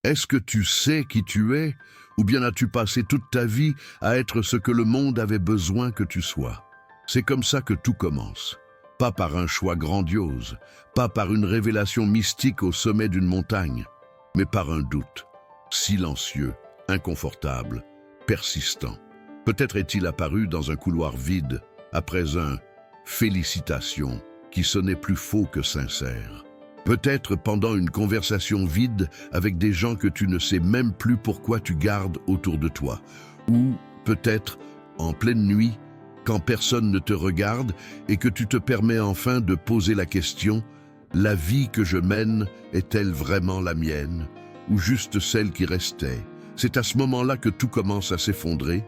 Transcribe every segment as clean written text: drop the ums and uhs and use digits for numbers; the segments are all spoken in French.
Est-ce que tu sais qui tu es, ou bien as-tu passé toute ta vie à être ce que le monde avait besoin que tu sois? C'est comme ça que tout commence. Pas par un choix grandiose, pas par une révélation mystique au sommet d'une montagne, mais par un doute, silencieux, inconfortable, persistant. Peut-être est-il apparu dans un couloir vide, après un « félicitations » qui sonnait plus faux que sincère. Peut-être pendant une conversation vide avec des gens que tu ne sais même plus pourquoi tu gardes autour de toi. Ou peut-être en pleine nuit, quand personne ne te regarde et que tu te permets enfin de poser la question « La vie que je mène est-elle vraiment la mienne ou juste celle qui restait ?» C'est à ce moment-là que tout commence à s'effondrer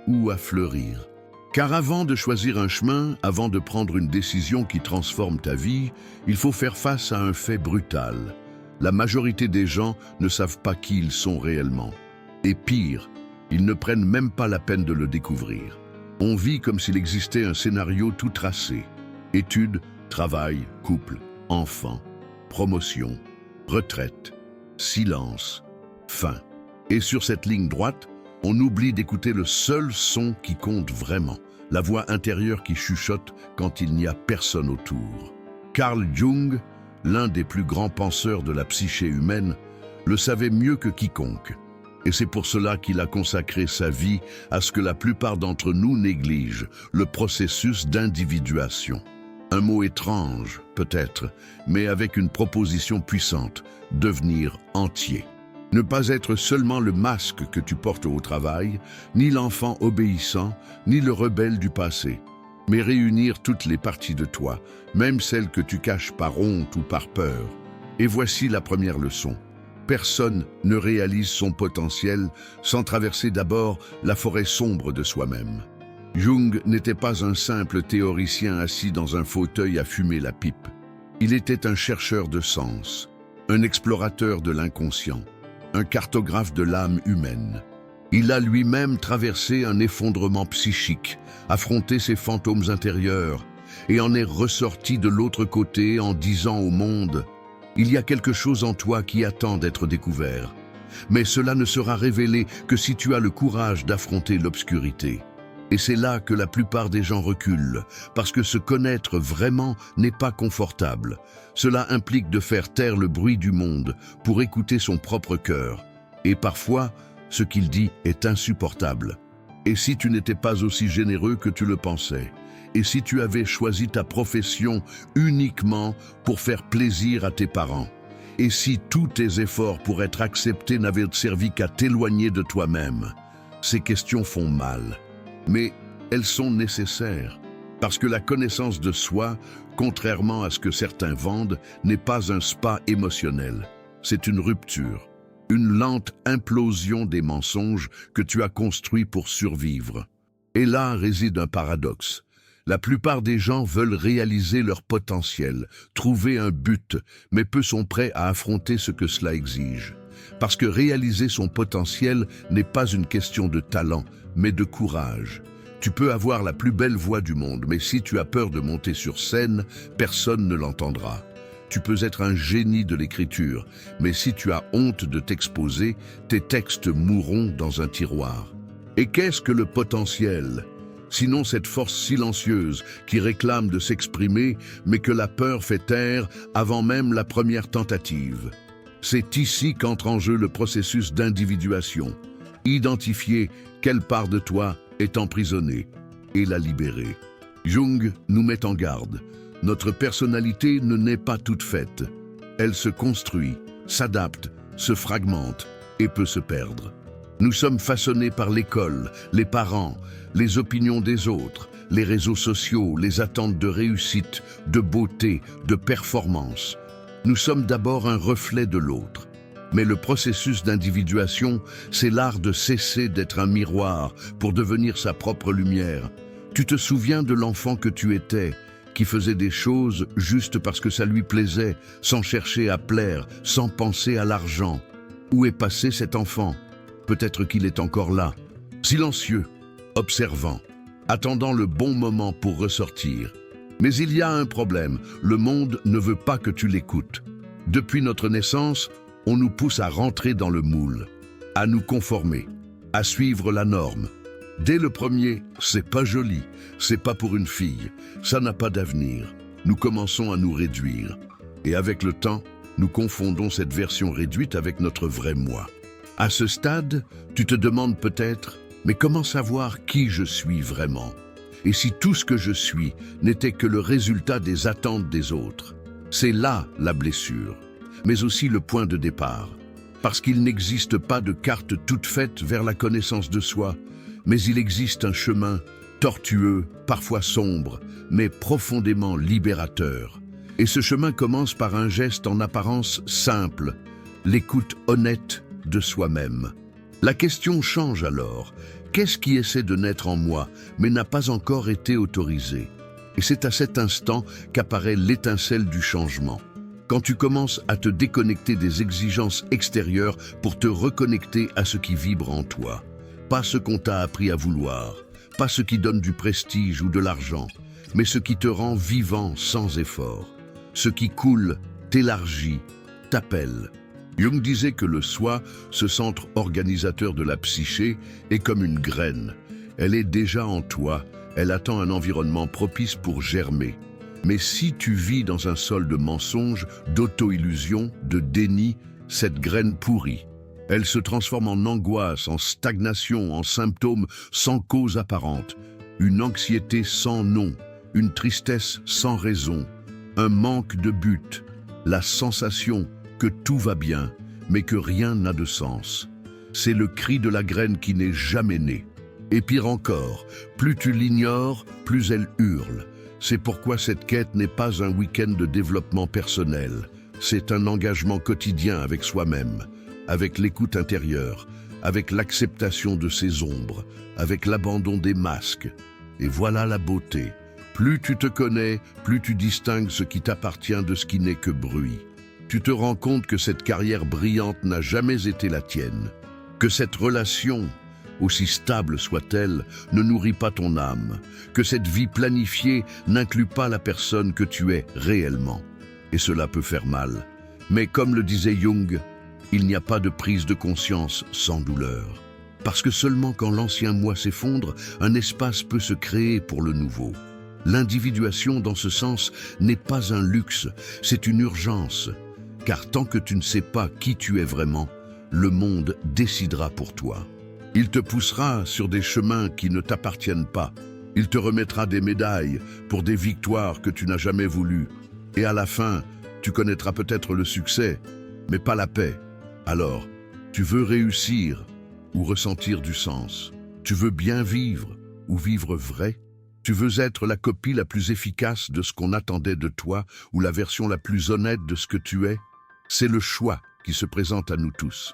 ou à fleurir. Car avant de choisir un chemin, avant de prendre une décision qui transforme ta vie, il faut faire face à un fait brutal. La majorité des gens ne savent pas qui ils sont réellement. Et pire, ils ne prennent même pas la peine de le découvrir. On vit comme s'il existait un scénario tout tracé. Études, travail, couple, enfants, promotion, retraite, silence, fin. Et sur cette ligne droite, on oublie d'écouter le seul son qui compte vraiment, la voix intérieure qui chuchote quand il n'y a personne autour. Carl Jung, l'un des plus grands penseurs de la psyché humaine, le savait mieux que quiconque. Et c'est pour cela qu'il a consacré sa vie à ce que la plupart d'entre nous négligent, le processus d'individuation. Un mot étrange, peut-être, mais avec une proposition puissante, devenir entier. Ne pas être seulement le masque que tu portes au travail, ni l'enfant obéissant, ni le rebelle du passé, mais réunir toutes les parties de toi, même celles que tu caches par honte ou par peur. Et voici la première leçon. Personne ne réalise son potentiel sans traverser d'abord la forêt sombre de soi-même. Jung n'était pas un simple théoricien assis dans un fauteuil à fumer la pipe. Il était un chercheur de sens, un explorateur de l'inconscient, un cartographe de l'âme humaine. Il a lui-même traversé un effondrement psychique, affronté ses fantômes intérieurs, et en est ressorti de l'autre côté en disant au monde « Il y a quelque chose en toi qui attend d'être découvert, mais cela ne sera révélé que si tu as le courage d'affronter l'obscurité. » Et c'est là que la plupart des gens reculent, parce que se connaître vraiment n'est pas confortable. Cela implique de faire taire le bruit du monde pour écouter son propre cœur. Et parfois, ce qu'il dit est insupportable. Et si tu n'étais pas aussi généreux que tu le pensais? Et si tu avais choisi ta profession uniquement pour faire plaisir à tes parents? Et si tous tes efforts pour être accepté n'avaient servi qu'à t'éloigner de toi-même? Ces questions font mal. Mais elles sont nécessaires, parce que la connaissance de soi, contrairement à ce que certains vendent, n'est pas un spa émotionnel. C'est une rupture, une lente implosion des mensonges que tu as construits pour survivre. Et là réside un paradoxe. La plupart des gens veulent réaliser leur potentiel, trouver un but, mais peu sont prêts à affronter ce que cela exige. Parce que réaliser son potentiel n'est pas une question de talent, mais de courage. Tu peux avoir la plus belle voix du monde, mais si tu as peur de monter sur scène, personne ne l'entendra. Tu peux être un génie de l'écriture, mais si tu as honte de t'exposer, tes textes mourront dans un tiroir. Et qu'est-ce que le potentiel ? Sinon cette force silencieuse qui réclame de s'exprimer, mais que la peur fait taire avant même la première tentative. C'est ici qu'entre en jeu le processus d'individuation. Identifier quelle part de toi est emprisonnée et la libérer. Jung nous met en garde. Notre personnalité ne naît pas toute faite. Elle se construit, s'adapte, se fragmente et peut se perdre. Nous sommes façonnés par l'école, les parents, les opinions des autres, les réseaux sociaux, les attentes de réussite, de beauté, de performance. Nous sommes d'abord un reflet de l'autre. Mais le processus d'individuation, c'est l'art de cesser d'être un miroir pour devenir sa propre lumière. Tu te souviens de l'enfant que tu étais, qui faisait des choses juste parce que ça lui plaisait, sans chercher à plaire, sans penser à l'argent. Où est passé cet enfant? Peut-être qu'il est encore là, silencieux, observant, attendant le bon moment pour ressortir. Mais il y a un problème, le monde ne veut pas que tu l'écoutes. Depuis notre naissance, On nous pousse à rentrer dans le moule, à nous conformer, à suivre la norme. Dès le premier, c'est pas joli, c'est pas pour une fille, ça n'a pas d'avenir. Nous commençons à nous réduire. Et avec le temps, nous confondons cette version réduite avec notre vrai moi. À ce stade, tu te demandes peut-être, mais comment savoir qui je suis vraiment? Et si tout ce que je suis n'était que le résultat des attentes des autres? C'est là la blessure, mais aussi le point de départ. Parce qu'il n'existe pas de carte toute faite vers la connaissance de soi, mais il existe un chemin tortueux, parfois sombre, mais profondément libérateur. Et ce chemin commence par un geste en apparence simple, l'écoute honnête de soi-même. La question change alors. Qu'est-ce qui essaie de naître en moi, mais n'a pas encore été autorisé? Et c'est à cet instant qu'apparaît l'étincelle du changement. Quand tu commences à te déconnecter des exigences extérieures pour te reconnecter à ce qui vibre en toi. Pas ce qu'on t'a appris à vouloir, pas ce qui donne du prestige ou de l'argent, mais ce qui te rend vivant sans effort. Ce qui coule, t'élargit, t'appelle. Jung disait que le soi, ce centre organisateur de la psyché, est comme une graine. Elle est déjà en toi, elle attend un environnement propice pour germer. Mais si tu vis dans un sol de mensonges, d'auto-illusion, de déni, cette graine pourrit. Elle se transforme en angoisse, en stagnation, en symptômes sans cause apparente. Une anxiété sans nom, une tristesse sans raison, un manque de but, la sensation que tout va bien, mais que rien n'a de sens. C'est le cri de la graine qui n'est jamais née. Et pire encore, plus tu l'ignores, plus elle hurle. C'est pourquoi cette quête n'est pas un week-end de développement personnel. C'est un engagement quotidien avec soi-même, avec l'écoute intérieure, avec l'acceptation de ses ombres, avec l'abandon des masques. Et voilà la beauté. Plus tu te connais, plus tu distingues ce qui t'appartient de ce qui n'est que bruit. Tu te rends compte que cette carrière brillante n'a jamais été la tienne, que cette relation, aussi stable soit-elle, ne nourrit pas ton âme, que cette vie planifiée n'inclut pas la personne que tu es réellement. Et cela peut faire mal. Mais comme le disait Jung, il n'y a pas de prise de conscience sans douleur. Parce que seulement quand l'ancien moi s'effondre, un espace peut se créer pour le nouveau. L'individuation, dans ce sens, n'est pas un luxe, c'est une urgence. Car tant que tu ne sais pas qui tu es vraiment, le monde décidera pour toi. Il te poussera sur des chemins qui ne t'appartiennent pas. Il te remettra des médailles pour des victoires que tu n'as jamais voulues. Et à la fin, tu connaîtras peut-être le succès, mais pas la paix. Alors, tu veux réussir ou ressentir du sens? Tu veux bien vivre ou vivre vrai? Tu veux être la copie la plus efficace de ce qu'on attendait de toi ou la version la plus honnête de ce que tu es? C'est le choix qui se présente à nous tous.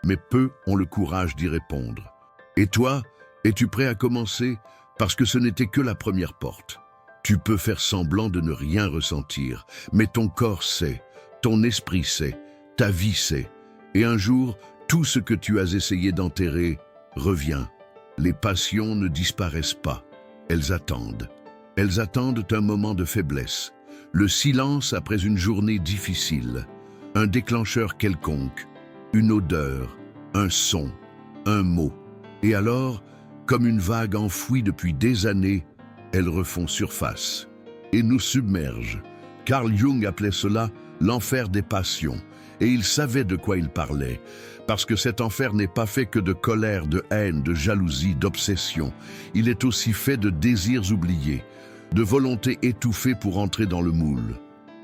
Mais peu ont le courage d'y répondre. Et toi, es-tu prêt à commencer? Parce que ce n'était que la première porte. Tu peux faire semblant de ne rien ressentir, mais ton corps sait, ton esprit sait, ta vie sait. Et un jour, tout ce que tu as essayé d'enterrer revient. Les passions ne disparaissent pas, elles attendent. Elles attendent un moment de faiblesse, le silence après une journée difficile, un déclencheur quelconque, une odeur, un son, un mot. Et alors, comme une vague enfouie depuis des années, elles refont surface et nous submergent. Carl Jung appelait cela l'enfer des passions, et il savait de quoi il parlait, parce que cet enfer n'est pas fait que de colère, de haine, de jalousie, d'obsession. Il est aussi fait de désirs oubliés, de volontés étouffées pour entrer dans le moule,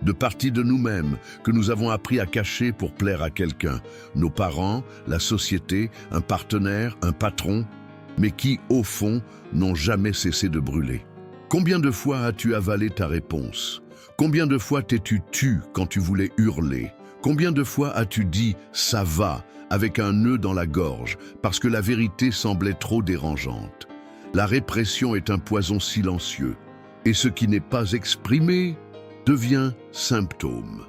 de parties de nous-mêmes que nous avons appris à cacher pour plaire à quelqu'un, nos parents, la société, un partenaire, un patron, mais qui, au fond, n'ont jamais cessé de brûler. Combien de fois as-tu avalé ta réponse? Combien de fois t'es-tu tu quand tu voulais hurler? Combien de fois as-tu dit « ça va » avec un nœud dans la gorge parce que la vérité semblait trop dérangeante? La répression est un poison silencieux, et ce qui n'est pas exprimé devient symptôme.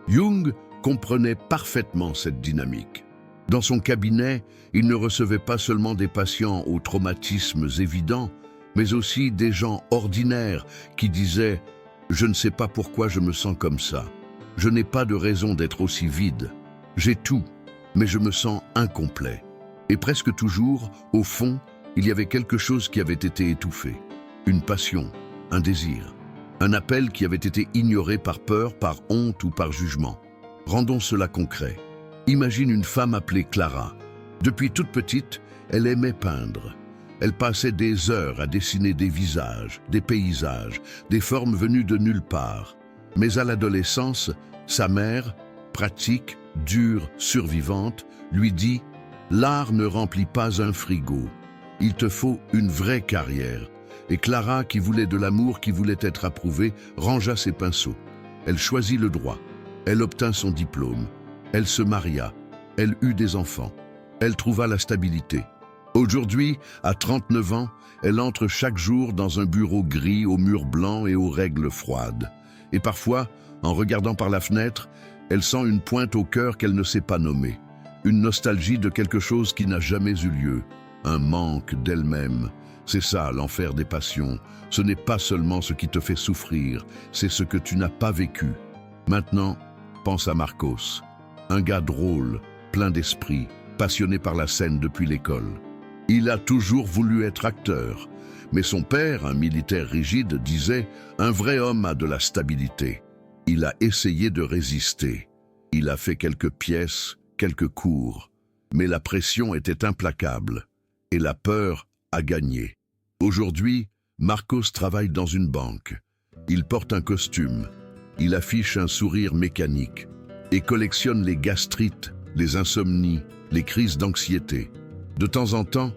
Jung comprenait parfaitement cette dynamique. Dans son cabinet, il ne recevait pas seulement des patients aux traumatismes évidents, mais aussi des gens ordinaires qui disaient « Je ne sais pas pourquoi je me sens comme ça. Je n'ai pas de raison d'être aussi vide. J'ai tout, mais je me sens incomplet. Et presque toujours, au fond, il y avait quelque chose qui avait été étouffé. Une passion, un désir, un appel qui avait été ignoré par peur, par honte ou par jugement. Rendons cela concret. Imagine une femme appelée Clara. Depuis toute petite, elle aimait peindre. Elle passait des heures à dessiner des visages, des paysages, des formes venues de nulle part. Mais à l'adolescence, sa mère, pratique, dure, survivante, lui dit « L'art ne remplit pas un frigo. Il te faut une vraie carrière. » Et Clara, qui voulait de l'amour, qui voulait être approuvée, rangea ses pinceaux. Elle choisit le droit. Elle obtint son diplôme. Elle se maria. Elle eut des enfants. Elle trouva la stabilité. Aujourd'hui, à 39 ans, elle entre chaque jour dans un bureau gris aux murs blancs et aux règles froides. Et parfois, en regardant par la fenêtre, elle sent une pointe au cœur qu'elle ne sait pas nommer. Une nostalgie de quelque chose qui n'a jamais eu lieu. Un manque d'elle-même. C'est ça, l'enfer des passions. Ce n'est pas seulement ce qui te fait souffrir, c'est ce que tu n'as pas vécu. Maintenant, pense à Marcos. Un gars drôle, plein d'esprit, passionné par la scène depuis l'école. Il a toujours voulu être acteur, mais son père, un militaire rigide, disait « Un vrai homme a de la stabilité ». Il a essayé de résister. Il a fait quelques pièces, quelques cours, mais la pression était implacable et la peur a gagné. Aujourd'hui, Marcos travaille dans une banque. Il porte un costume, il affiche un sourire mécanique et collectionne les gastrites, les insomnies, les crises d'anxiété. De temps en temps,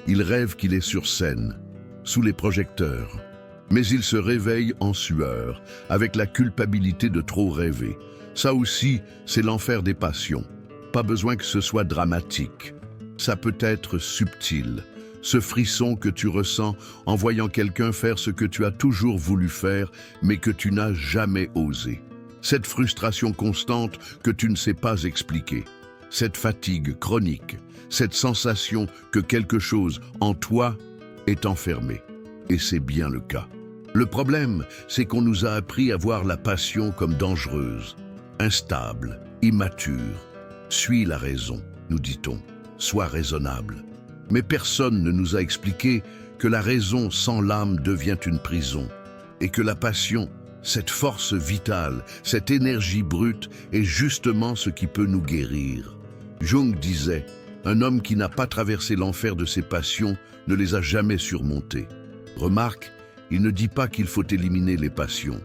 il rêve qu'il est sur scène, sous les projecteurs. Mais il se réveille en sueur, avec la culpabilité de trop rêver. Ça aussi, c'est l'enfer des passions. Pas besoin que ce soit dramatique. Ça peut être subtil. Ce frisson que tu ressens en voyant quelqu'un faire ce que tu as toujours voulu faire, mais que tu n'as jamais osé. Cette frustration constante que tu ne sais pas expliquer. Cette fatigue chronique. Cette sensation que quelque chose en toi est enfermé. Et c'est bien le cas. Le problème, c'est qu'on nous a appris à voir la passion comme dangereuse, instable, immature. Suis la raison, nous dit-on. Sois raisonnable. Mais personne ne nous a expliqué que la raison sans l'âme devient une prison et que la passion, cette force vitale, cette énergie brute est justement ce qui peut nous guérir. Jung disait « Un homme qui n'a pas traversé l'enfer de ses passions ne les a jamais surmontées. » Remarque, il ne dit pas qu'il faut éliminer les passions.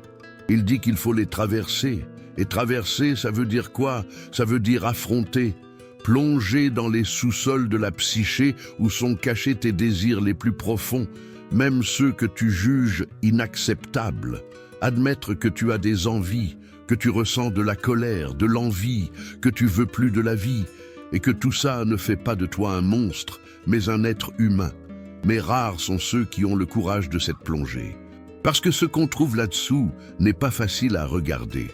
Il dit qu'il faut les traverser. Et traverser, ça veut dire quoi? Ça veut dire affronter. Plonger dans les sous-sols de la psyché où sont cachés tes désirs les plus profonds, même ceux que tu juges inacceptables. Admettre que tu as des envies, que tu ressens de la colère, de l'envie, que tu veux plus de la vie, et que tout ça ne fait pas de toi un monstre, mais un être humain. Mais rares sont ceux qui ont le courage de cette plongée. Parce que ce qu'on trouve là-dessous n'est pas facile à regarder.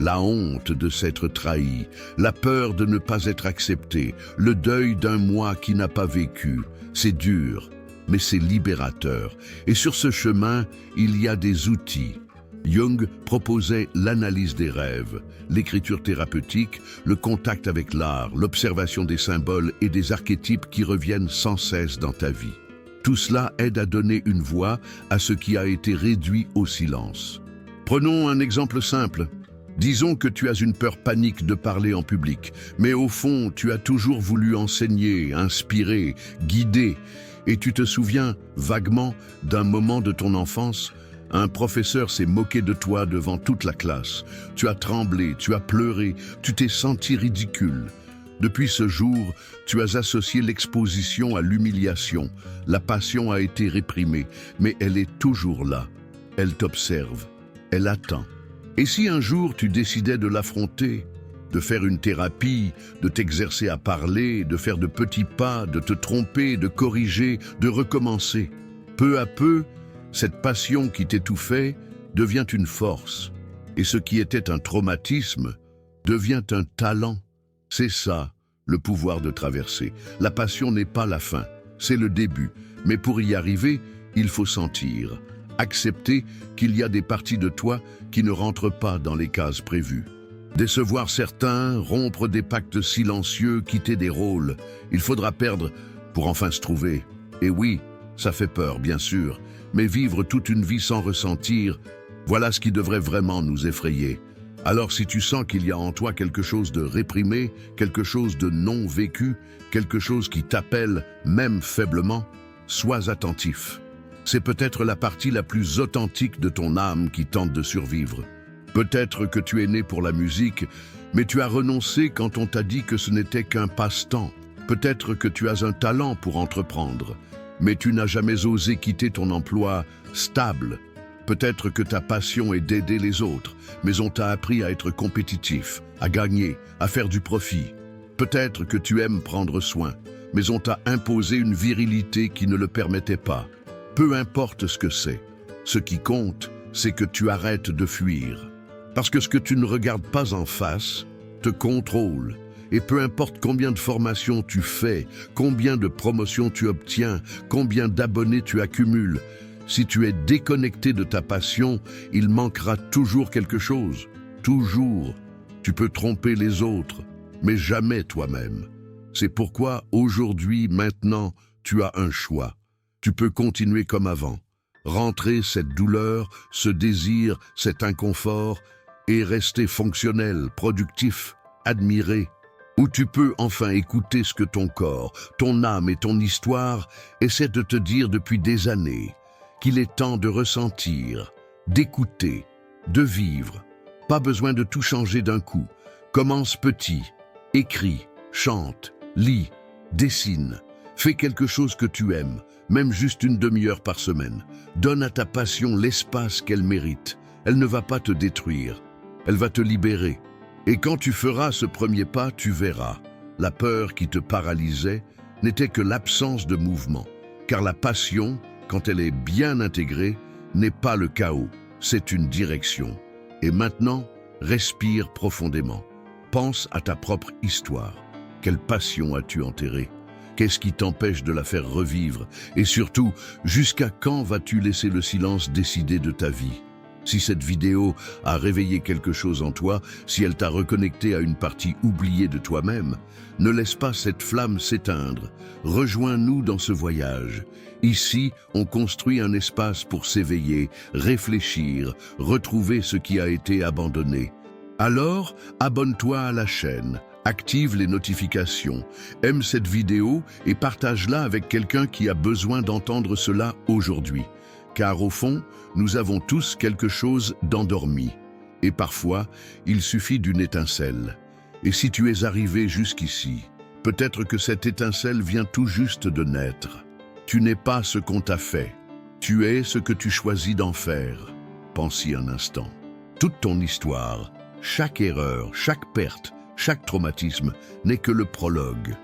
La honte de s'être trahi, la peur de ne pas être accepté, le deuil d'un moi qui n'a pas vécu. C'est dur, mais c'est libérateur. Et sur ce chemin, il y a des outils. Jung proposait l'analyse des rêves, l'écriture thérapeutique, le contact avec l'art, l'observation des symboles et des archétypes qui reviennent sans cesse dans ta vie. Tout cela aide à donner une voix à ce qui a été réduit au silence. Prenons un exemple simple. Disons que tu as une peur panique de parler en public, mais au fond, tu as toujours voulu enseigner, inspirer, guider, et tu te souviens vaguement d'un moment de ton enfance. Un professeur s'est moqué de toi devant toute la classe. Tu as tremblé, tu as pleuré, tu t'es senti ridicule. Depuis ce jour, tu as associé l'exposition à l'humiliation. La passion a été réprimée, mais elle est toujours là. Elle t'observe, elle attend. Et si un jour tu décidais de l'affronter, de faire une thérapie, de t'exercer à parler, de faire de petits pas, de te tromper, de corriger, de recommencer, peu à peu, cette passion qui t'étouffait devient une force. Et ce qui était un traumatisme devient un talent. C'est ça, le pouvoir de traverser. La passion n'est pas la fin, c'est le début. Mais pour y arriver, il faut sentir, accepter qu'il y a des parties de toi qui ne rentrent pas dans les cases prévues. Décevoir certains, rompre des pactes silencieux, quitter des rôles. Il faudra perdre pour enfin se trouver. Et oui, ça fait peur, bien sûr, mais vivre toute une vie sans ressentir, voilà ce qui devrait vraiment nous effrayer. Alors si tu sens qu'il y a en toi quelque chose de réprimé, quelque chose de non vécu, quelque chose qui t'appelle, même faiblement, sois attentif. C'est peut-être la partie la plus authentique de ton âme qui tente de survivre. Peut-être que tu es né pour la musique, mais tu as renoncé quand on t'a dit que ce n'était qu'un passe-temps. Peut-être que tu as un talent pour entreprendre, mais tu n'as jamais osé quitter ton emploi stable. Peut-être que ta passion est d'aider les autres, mais on t'a appris à être compétitif, à gagner, à faire du profit. Peut-être que tu aimes prendre soin, mais on t'a imposé une virilité qui ne le permettait pas. Peu importe ce que c'est, ce qui compte, c'est que tu arrêtes de fuir. Parce que ce que tu ne regardes pas en face te contrôle. Et peu importe combien de formations tu fais, combien de promotions tu obtiens, combien d'abonnés tu accumules, si tu es déconnecté de ta passion, il manquera toujours quelque chose. Toujours. Tu peux tromper les autres, mais jamais toi-même. C'est pourquoi aujourd'hui, maintenant, tu as un choix. Tu peux continuer comme avant, rentrer cette douleur, ce désir, cet inconfort, et rester fonctionnel, productif, admiré. Ou tu peux enfin écouter ce que ton corps, ton âme et ton histoire essaient de te dire depuis des années, qu'il est temps de ressentir, d'écouter, de vivre. Pas besoin de tout changer d'un coup. Commence petit, écris, chante, lis, dessine. Fais quelque chose que tu aimes, même juste une demi-heure par semaine. Donne à ta passion l'espace qu'elle mérite. Elle ne va pas te détruire. Elle va te libérer. Et quand tu feras ce premier pas, tu verras. La peur qui te paralysait n'était que l'absence de mouvement. Car la passion, quand elle est bien intégrée, n'est pas le chaos, c'est une direction. Et maintenant, respire profondément. Pense à ta propre histoire. Quelle passion as-tu enterrée? Qu'est-ce qui t'empêche de la faire revivre? Et surtout, jusqu'à quand vas-tu laisser le silence décider de ta vie? Si cette vidéo a réveillé quelque chose en toi, si elle t'a reconnecté à une partie oubliée de toi-même, ne laisse pas cette flamme s'éteindre. Rejoins-nous dans ce voyage. Ici, on construit un espace pour s'éveiller, réfléchir, retrouver ce qui a été abandonné. Alors, abonne-toi à la chaîne, active les notifications, aime cette vidéo et partage-la avec quelqu'un qui a besoin d'entendre cela aujourd'hui. Car au fond, nous avons tous quelque chose d'endormi. Et parfois, il suffit d'une étincelle. Et si tu es arrivé jusqu'ici, peut-être que cette étincelle vient tout juste de naître. Tu n'es pas ce qu'on t'a fait. Tu es ce que tu choisis d'en faire. Pense-y un instant. Toute ton histoire, chaque erreur, chaque perte, chaque traumatisme n'est que le prologue.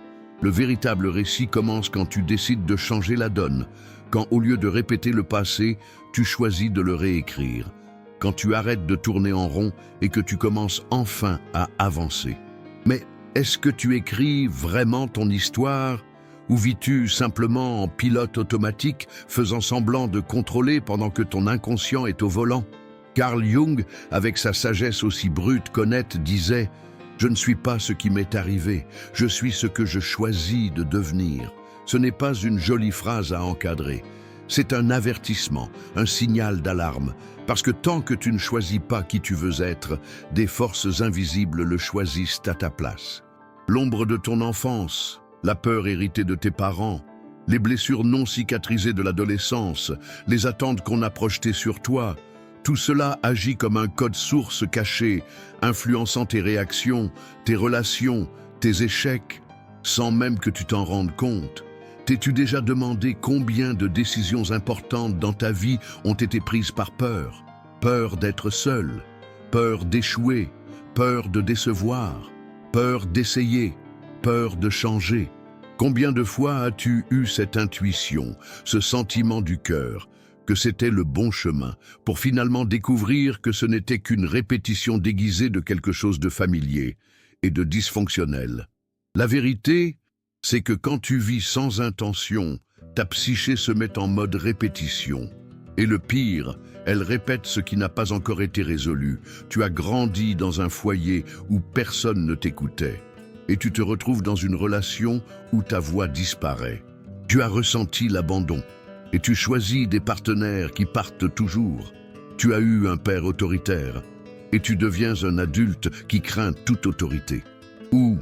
Le véritable récit commence quand tu décides de changer la donne, quand au lieu de répéter le passé, tu choisis de le réécrire, quand tu arrêtes de tourner en rond et que tu commences enfin à avancer. Mais est-ce que tu écris vraiment ton histoire ou vis-tu simplement en pilote automatique, faisant semblant de contrôler pendant que ton inconscient est au volant? Carl Jung, avec sa sagesse aussi brute qu'honnête, disait « Je ne suis pas ce qui m'est arrivé, je suis ce que je choisis de devenir ». Ce n'est pas une jolie phrase à encadrer, c'est un avertissement, un signal d'alarme, parce que tant que tu ne choisis pas qui tu veux être, des forces invisibles le choisissent à ta place. L'ombre de ton enfance, la peur héritée de tes parents, les blessures non cicatrisées de l'adolescence, les attentes qu'on a projetées sur toi, tout cela agit comme un code source caché, influençant tes réactions, tes relations, tes échecs, sans même que tu t'en rendes compte. T'es-tu déjà demandé combien de décisions importantes dans ta vie ont été prises par peur? Peur d'être seul, peur d'échouer, peur de décevoir, peur d'essayer, peur de changer. Combien de fois as-tu eu cette intuition, ce sentiment du cœur, que c'était le bon chemin, pour finalement découvrir que ce n'était qu'une répétition déguisée de quelque chose de familier et de dysfonctionnel? La vérité, c'est que quand tu vis sans intention, ta psyché se met en mode répétition. Et le pire, Elle répète ce qui n'a pas encore été résolu. Tu as grandi dans un foyer où personne ne t'écoutait. Et tu te retrouves dans une relation où ta voix disparaît. Tu as ressenti l'abandon. Et tu choisis des partenaires qui partent toujours. Tu as eu un père autoritaire. Et tu deviens un adulte qui craint toute autorité. Ou,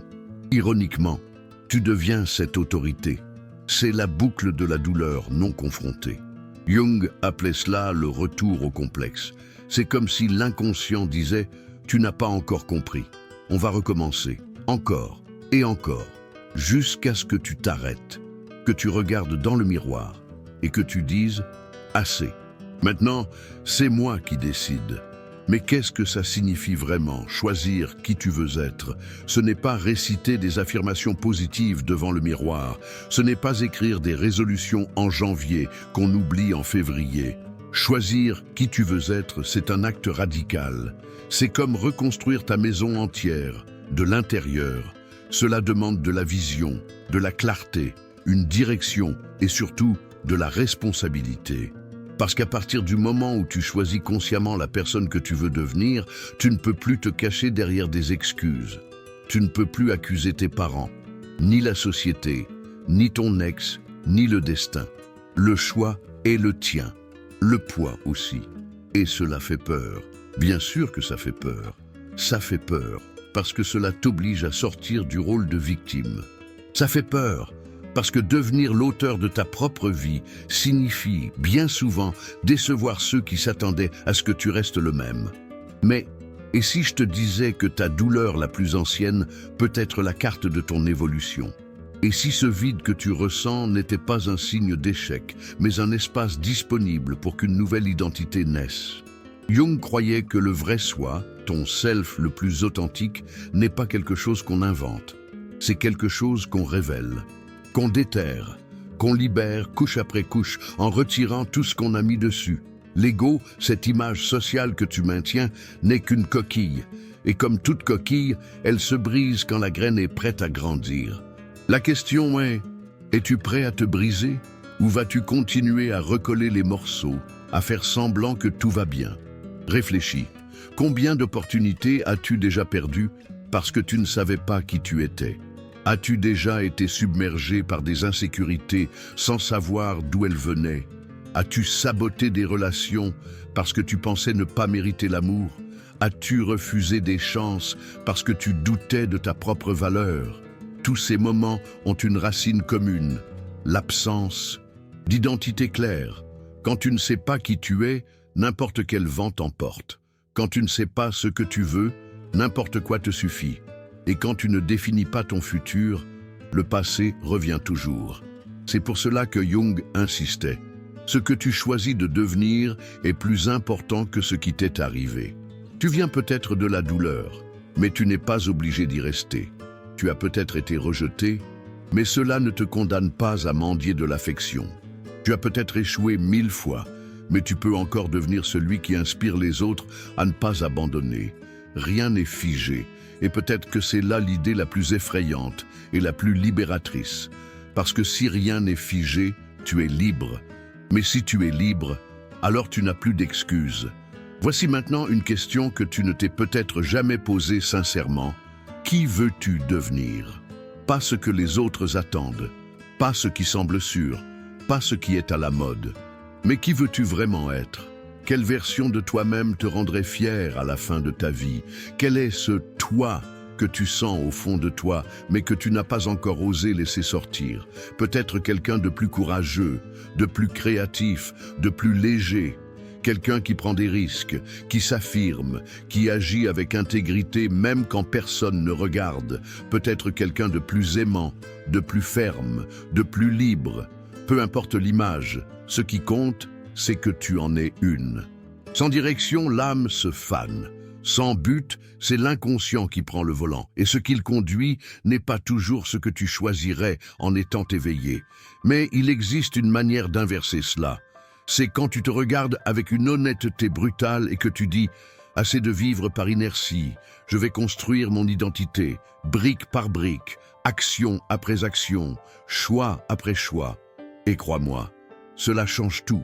ironiquement, tu deviens cette autorité. C'est la boucle de la douleur non confrontée. Jung appelait cela le retour au complexe. C'est comme si l'inconscient disait « Tu n'as pas encore compris. On va recommencer, encore et encore, jusqu'à ce que tu t'arrêtes, que tu regardes dans le miroir et que tu dises « Assez. Maintenant, c'est moi qui décide. » Mais qu'est-ce que ça signifie vraiment, choisir qui tu veux être? Ce n'est pas réciter des affirmations positives devant le miroir. Ce n'est pas écrire des résolutions en janvier qu'on oublie en février. Choisir qui tu veux être, c'est un acte radical. C'est comme reconstruire ta maison entière, de l'intérieur. Cela demande de la vision, de la clarté, une direction et surtout de la responsabilité. Parce qu'à partir du moment où tu choisis consciemment la personne que tu veux devenir, tu ne peux plus te cacher derrière des excuses. Tu ne peux plus accuser tes parents, ni la société, ni ton ex, ni le destin. Le choix est le tien, le poids aussi. Et cela fait peur. Bien sûr que ça fait peur. Ça fait peur parce que cela t'oblige à sortir du rôle de victime. Ça fait peur parce que devenir l'auteur de ta propre vie signifie, bien souvent, décevoir ceux qui s'attendaient à ce que tu restes le même. Mais, et si je te disais que ta douleur la plus ancienne peut être la carte de ton évolution? Et si ce vide que tu ressens n'était pas un signe d'échec, mais un espace disponible pour qu'une nouvelle identité naisse? Jung croyait que le vrai soi, ton self le plus authentique, n'est pas quelque chose qu'on invente. C'est quelque chose qu'on révèle, qu'on déterre, qu'on libère couche après couche en retirant tout ce qu'on a mis dessus. L'ego, cette image sociale que tu maintiens, n'est qu'une coquille. Et comme toute coquille, elle se brise quand la graine est prête à grandir. La question est, es-tu prêt à te briser? Ou vas-tu continuer à recoller les morceaux, à faire semblant que tout va bien? Réfléchis. Combien d'opportunités as-tu déjà perdues parce que tu ne savais pas qui tu étais? As-tu déjà été submergé par des insécurités sans savoir d'où elles venaient? As-tu saboté des relations parce que tu pensais ne pas mériter l'amour? As-tu refusé des chances parce que tu doutais de ta propre valeur? Tous ces moments ont une racine commune, l'absence d'identité claire. Quand tu ne sais pas qui tu es, n'importe quel vent t'emporte. Quand tu ne sais pas ce que tu veux, n'importe quoi te suffit. Et quand tu ne définis pas ton futur, le passé revient toujours. C'est pour cela que Jung insistait. Ce que tu choisis de devenir est plus important que ce qui t'est arrivé. Tu viens peut-être de la douleur, mais tu n'es pas obligé d'y rester. Tu as peut-être été rejeté, mais cela ne te condamne pas à mendier de l'affection. Tu as peut-être échoué 1000 fois, mais tu peux encore devenir celui qui inspire les autres à ne pas abandonner. Rien n'est figé. Et peut-être que c'est là l'idée la plus effrayante et la plus libératrice. Parce que si rien n'est figé, tu es libre. Mais si tu es libre, alors tu n'as plus d'excuses. Voici maintenant une question que tu ne t'es peut-être jamais posée sincèrement. Qui veux-tu devenir? Pas ce que les autres attendent, pas ce qui semble sûr, pas ce qui est à la mode. Mais qui veux-tu vraiment être? Quelle version de toi-même te rendrait fier à la fin de ta vie? Quel est ce toi que tu sens au fond de toi, mais que tu n'as pas encore osé laisser sortir? Peut-être quelqu'un de plus courageux, de plus créatif, de plus léger. Quelqu'un qui prend des risques, qui s'affirme, qui agit avec intégrité même quand personne ne regarde. Peut-être quelqu'un de plus aimant, de plus ferme, de plus libre. Peu importe l'image, ce qui compte, c'est que tu en es une. Sans direction, l'âme se fane. Sans but, c'est l'inconscient qui prend le volant. Et ce qu'il conduit n'est pas toujours ce que tu choisirais en étant éveillé. Mais il existe une manière d'inverser cela. C'est quand tu te regardes avec une honnêteté brutale et que tu dis « Assez de vivre par inertie, je vais construire mon identité, brique par brique, action après action, choix après choix. » Et crois-moi, cela change tout.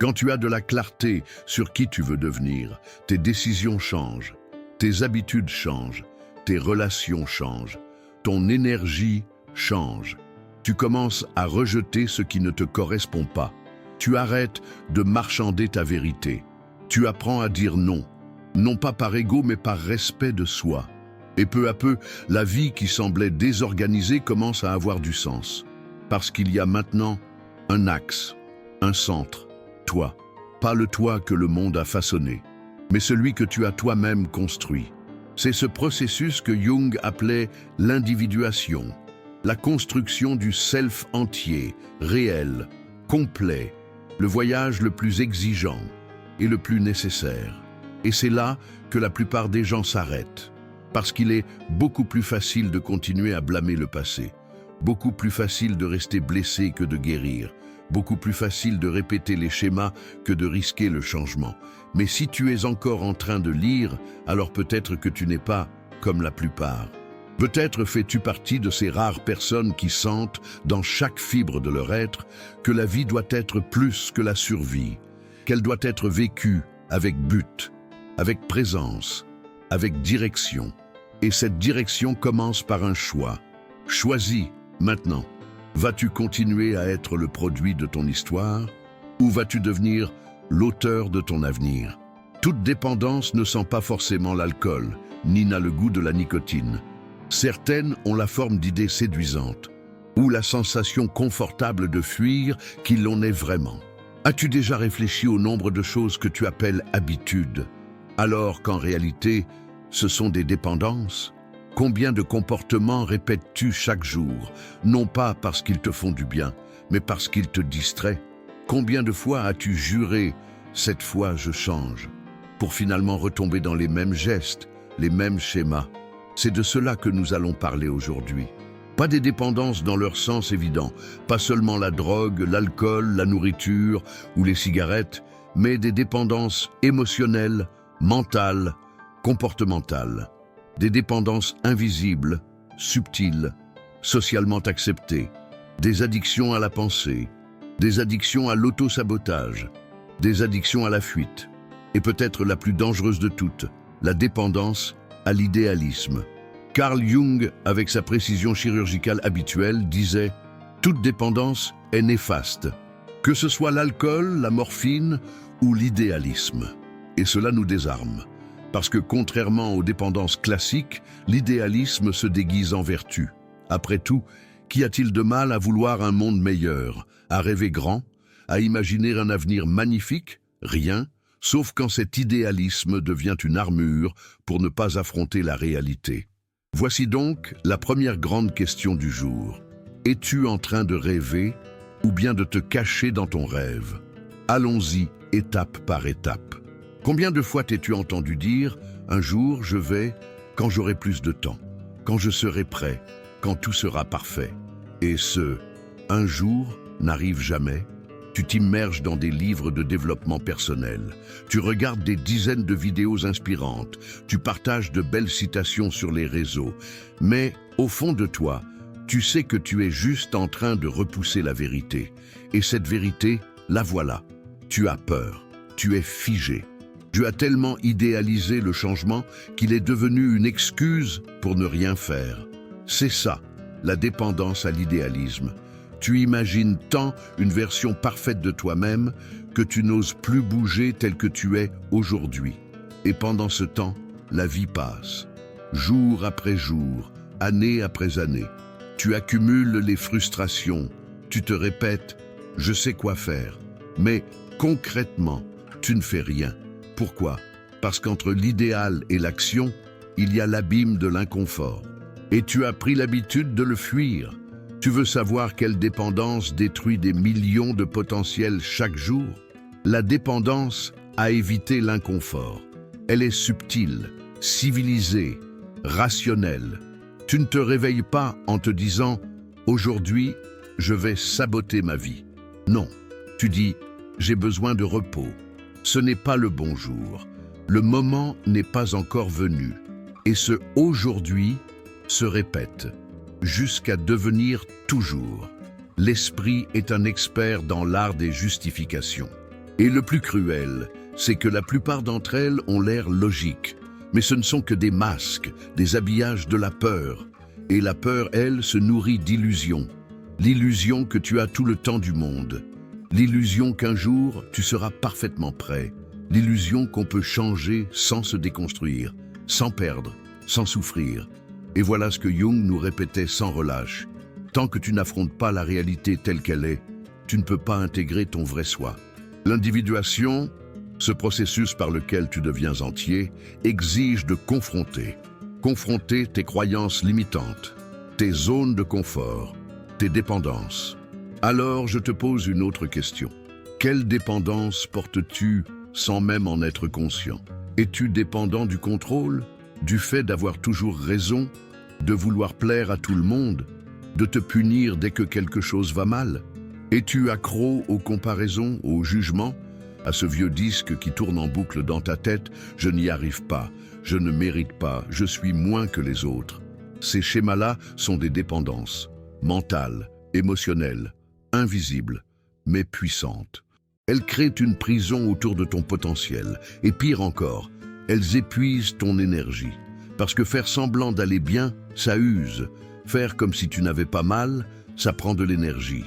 Quand tu as de la clarté sur qui tu veux devenir, tes décisions changent, tes habitudes changent, tes relations changent, ton énergie change. Tu commences à rejeter ce qui ne te correspond pas. Tu arrêtes de marchander ta vérité. Tu apprends à dire non, non pas par ego mais par respect de soi. Et peu à peu, la vie qui semblait désorganisée commence à avoir du sens. Parce qu'il y a maintenant un axe, un centre, toi. Pas le toi que le monde a façonné, mais celui que tu as toi-même construit. C'est ce processus que Jung appelait l'individuation, la construction du self entier, réel, complet, le voyage le plus exigeant et le plus nécessaire. Et c'est là que la plupart des gens s'arrêtent, parce qu'il est beaucoup plus facile de continuer à blâmer le passé, beaucoup plus facile de rester blessé que de guérir, beaucoup plus facile de répéter les schémas que de risquer le changement. Mais si tu es encore en train de lire, alors peut-être que tu n'es pas comme la plupart. Peut-être fais-tu partie de ces rares personnes qui sentent, dans chaque fibre de leur être, que la vie doit être plus que la survie, qu'elle doit être vécue avec but, avec présence, avec direction. Et cette direction commence par un choix. Choisis maintenant. Vas-tu continuer à être le produit de ton histoire ou vas-tu devenir l'auteur de ton avenir? Toute dépendance ne sent pas forcément l'alcool, ni n'a le goût de la nicotine. Certaines ont la forme d'idées séduisantes ou la sensation confortable de fuir qui l'on est vraiment. As-tu déjà réfléchi au nombre de choses que tu appelles habitudes, alors qu'en réalité, ce sont des dépendances? Combien de comportements répètes-tu chaque jour, non pas parce qu'ils te font du bien, mais parce qu'ils te distraient? Combien de fois as-tu juré « cette fois je change » pour finalement retomber dans les mêmes gestes, les mêmes schémas? C'est de cela que nous allons parler aujourd'hui. Pas des dépendances dans leur sens évident, pas seulement la drogue, l'alcool, la nourriture ou les cigarettes, mais des dépendances émotionnelles, mentales, comportementales. Des dépendances invisibles, subtiles, socialement acceptées, des addictions à la pensée, des addictions à l'auto-sabotage, des addictions à la fuite, et peut-être la plus dangereuse de toutes, la dépendance à l'idéalisme. Carl Jung, avec sa précision chirurgicale habituelle, disait « Toute dépendance est néfaste, que ce soit l'alcool, la morphine ou l'idéalisme. » Et cela nous désarme. Parce que contrairement aux dépendances classiques, l'idéalisme se déguise en vertu. Après tout, qu'y a-t-il de mal à vouloir un monde meilleur, à rêver grand, à imaginer un avenir magnifique? Rien, sauf quand cet idéalisme devient une armure pour ne pas affronter la réalité. Voici donc la première grande question du jour. Es-tu en train de rêver ou bien de te cacher dans ton rêve? Allons-y, étape par étape. Combien de fois t'es-tu entendu dire « Un jour, je vais, quand j'aurai plus de temps, quand je serai prêt, quand tout sera parfait ». Et ce « un jour » n'arrive jamais. Tu t'immerges dans des livres de développement personnel. Tu regardes des dizaines de vidéos inspirantes. Tu partages de belles citations sur les réseaux. Mais, au fond de toi, tu sais que tu es juste en train de repousser la vérité. Et cette vérité, la voilà. Tu as peur. Tu es figé. Tu as tellement idéalisé le changement qu'il est devenu une excuse pour ne rien faire. C'est ça, la dépendance à l'idéalisme. Tu imagines tant une version parfaite de toi-même que tu n'oses plus bouger tel que tu es aujourd'hui. Et pendant ce temps, la vie passe. Jour après jour, année après année. Tu accumules les frustrations. Tu te répètes « je sais quoi faire ». Mais concrètement, tu ne fais rien. Pourquoi? Parce qu'entre l'idéal et l'action, il y a l'abîme de l'inconfort. Et tu as pris l'habitude de le fuir. Tu veux savoir quelle dépendance détruit des millions de potentiels chaque jour? La dépendance à éviter l'inconfort. Elle est subtile, civilisée, rationnelle. Tu ne te réveilles pas en te disant « Aujourd'hui, je vais saboter ma vie ». Non, tu dis « J'ai besoin de repos ». Ce n'est pas le bon jour. Le moment n'est pas encore venu. Et ce « aujourd'hui » se répète, jusqu'à devenir toujours. L'esprit est un expert dans l'art des justifications. Et le plus cruel, c'est que la plupart d'entre elles ont l'air logiques, mais ce ne sont que des masques, des habillages de la peur. Et la peur, elle, se nourrit d'illusions. L'illusion que tu as tout le temps du monde. L'illusion qu'un jour, tu seras parfaitement prêt. L'illusion qu'on peut changer sans se déconstruire, sans perdre, sans souffrir. Et voilà ce que Jung nous répétait sans relâche. Tant que tu n'affrontes pas la réalité telle qu'elle est, tu ne peux pas intégrer ton vrai soi. L'individuation, ce processus par lequel tu deviens entier, exige de confronter. Confronter tes croyances limitantes, tes zones de confort, tes dépendances. Alors je te pose une autre question. Quelle dépendance portes-tu sans même en être conscient? Es-tu dépendant du contrôle, du fait d'avoir toujours raison, de vouloir plaire à tout le monde, de te punir dès que quelque chose va mal? Es-tu accro aux comparaisons, aux jugements, à ce vieux disque qui tourne en boucle dans ta tête? Je n'y arrive pas, je ne mérite pas, je suis moins que les autres. Ces schémas-là sont des dépendances, mentales, émotionnelles, invisibles, mais puissantes. Elles créent une prison autour de ton potentiel, et pire encore, elles épuisent ton énergie. Parce que faire semblant d'aller bien, ça use. Faire comme si tu n'avais pas mal, ça prend de l'énergie.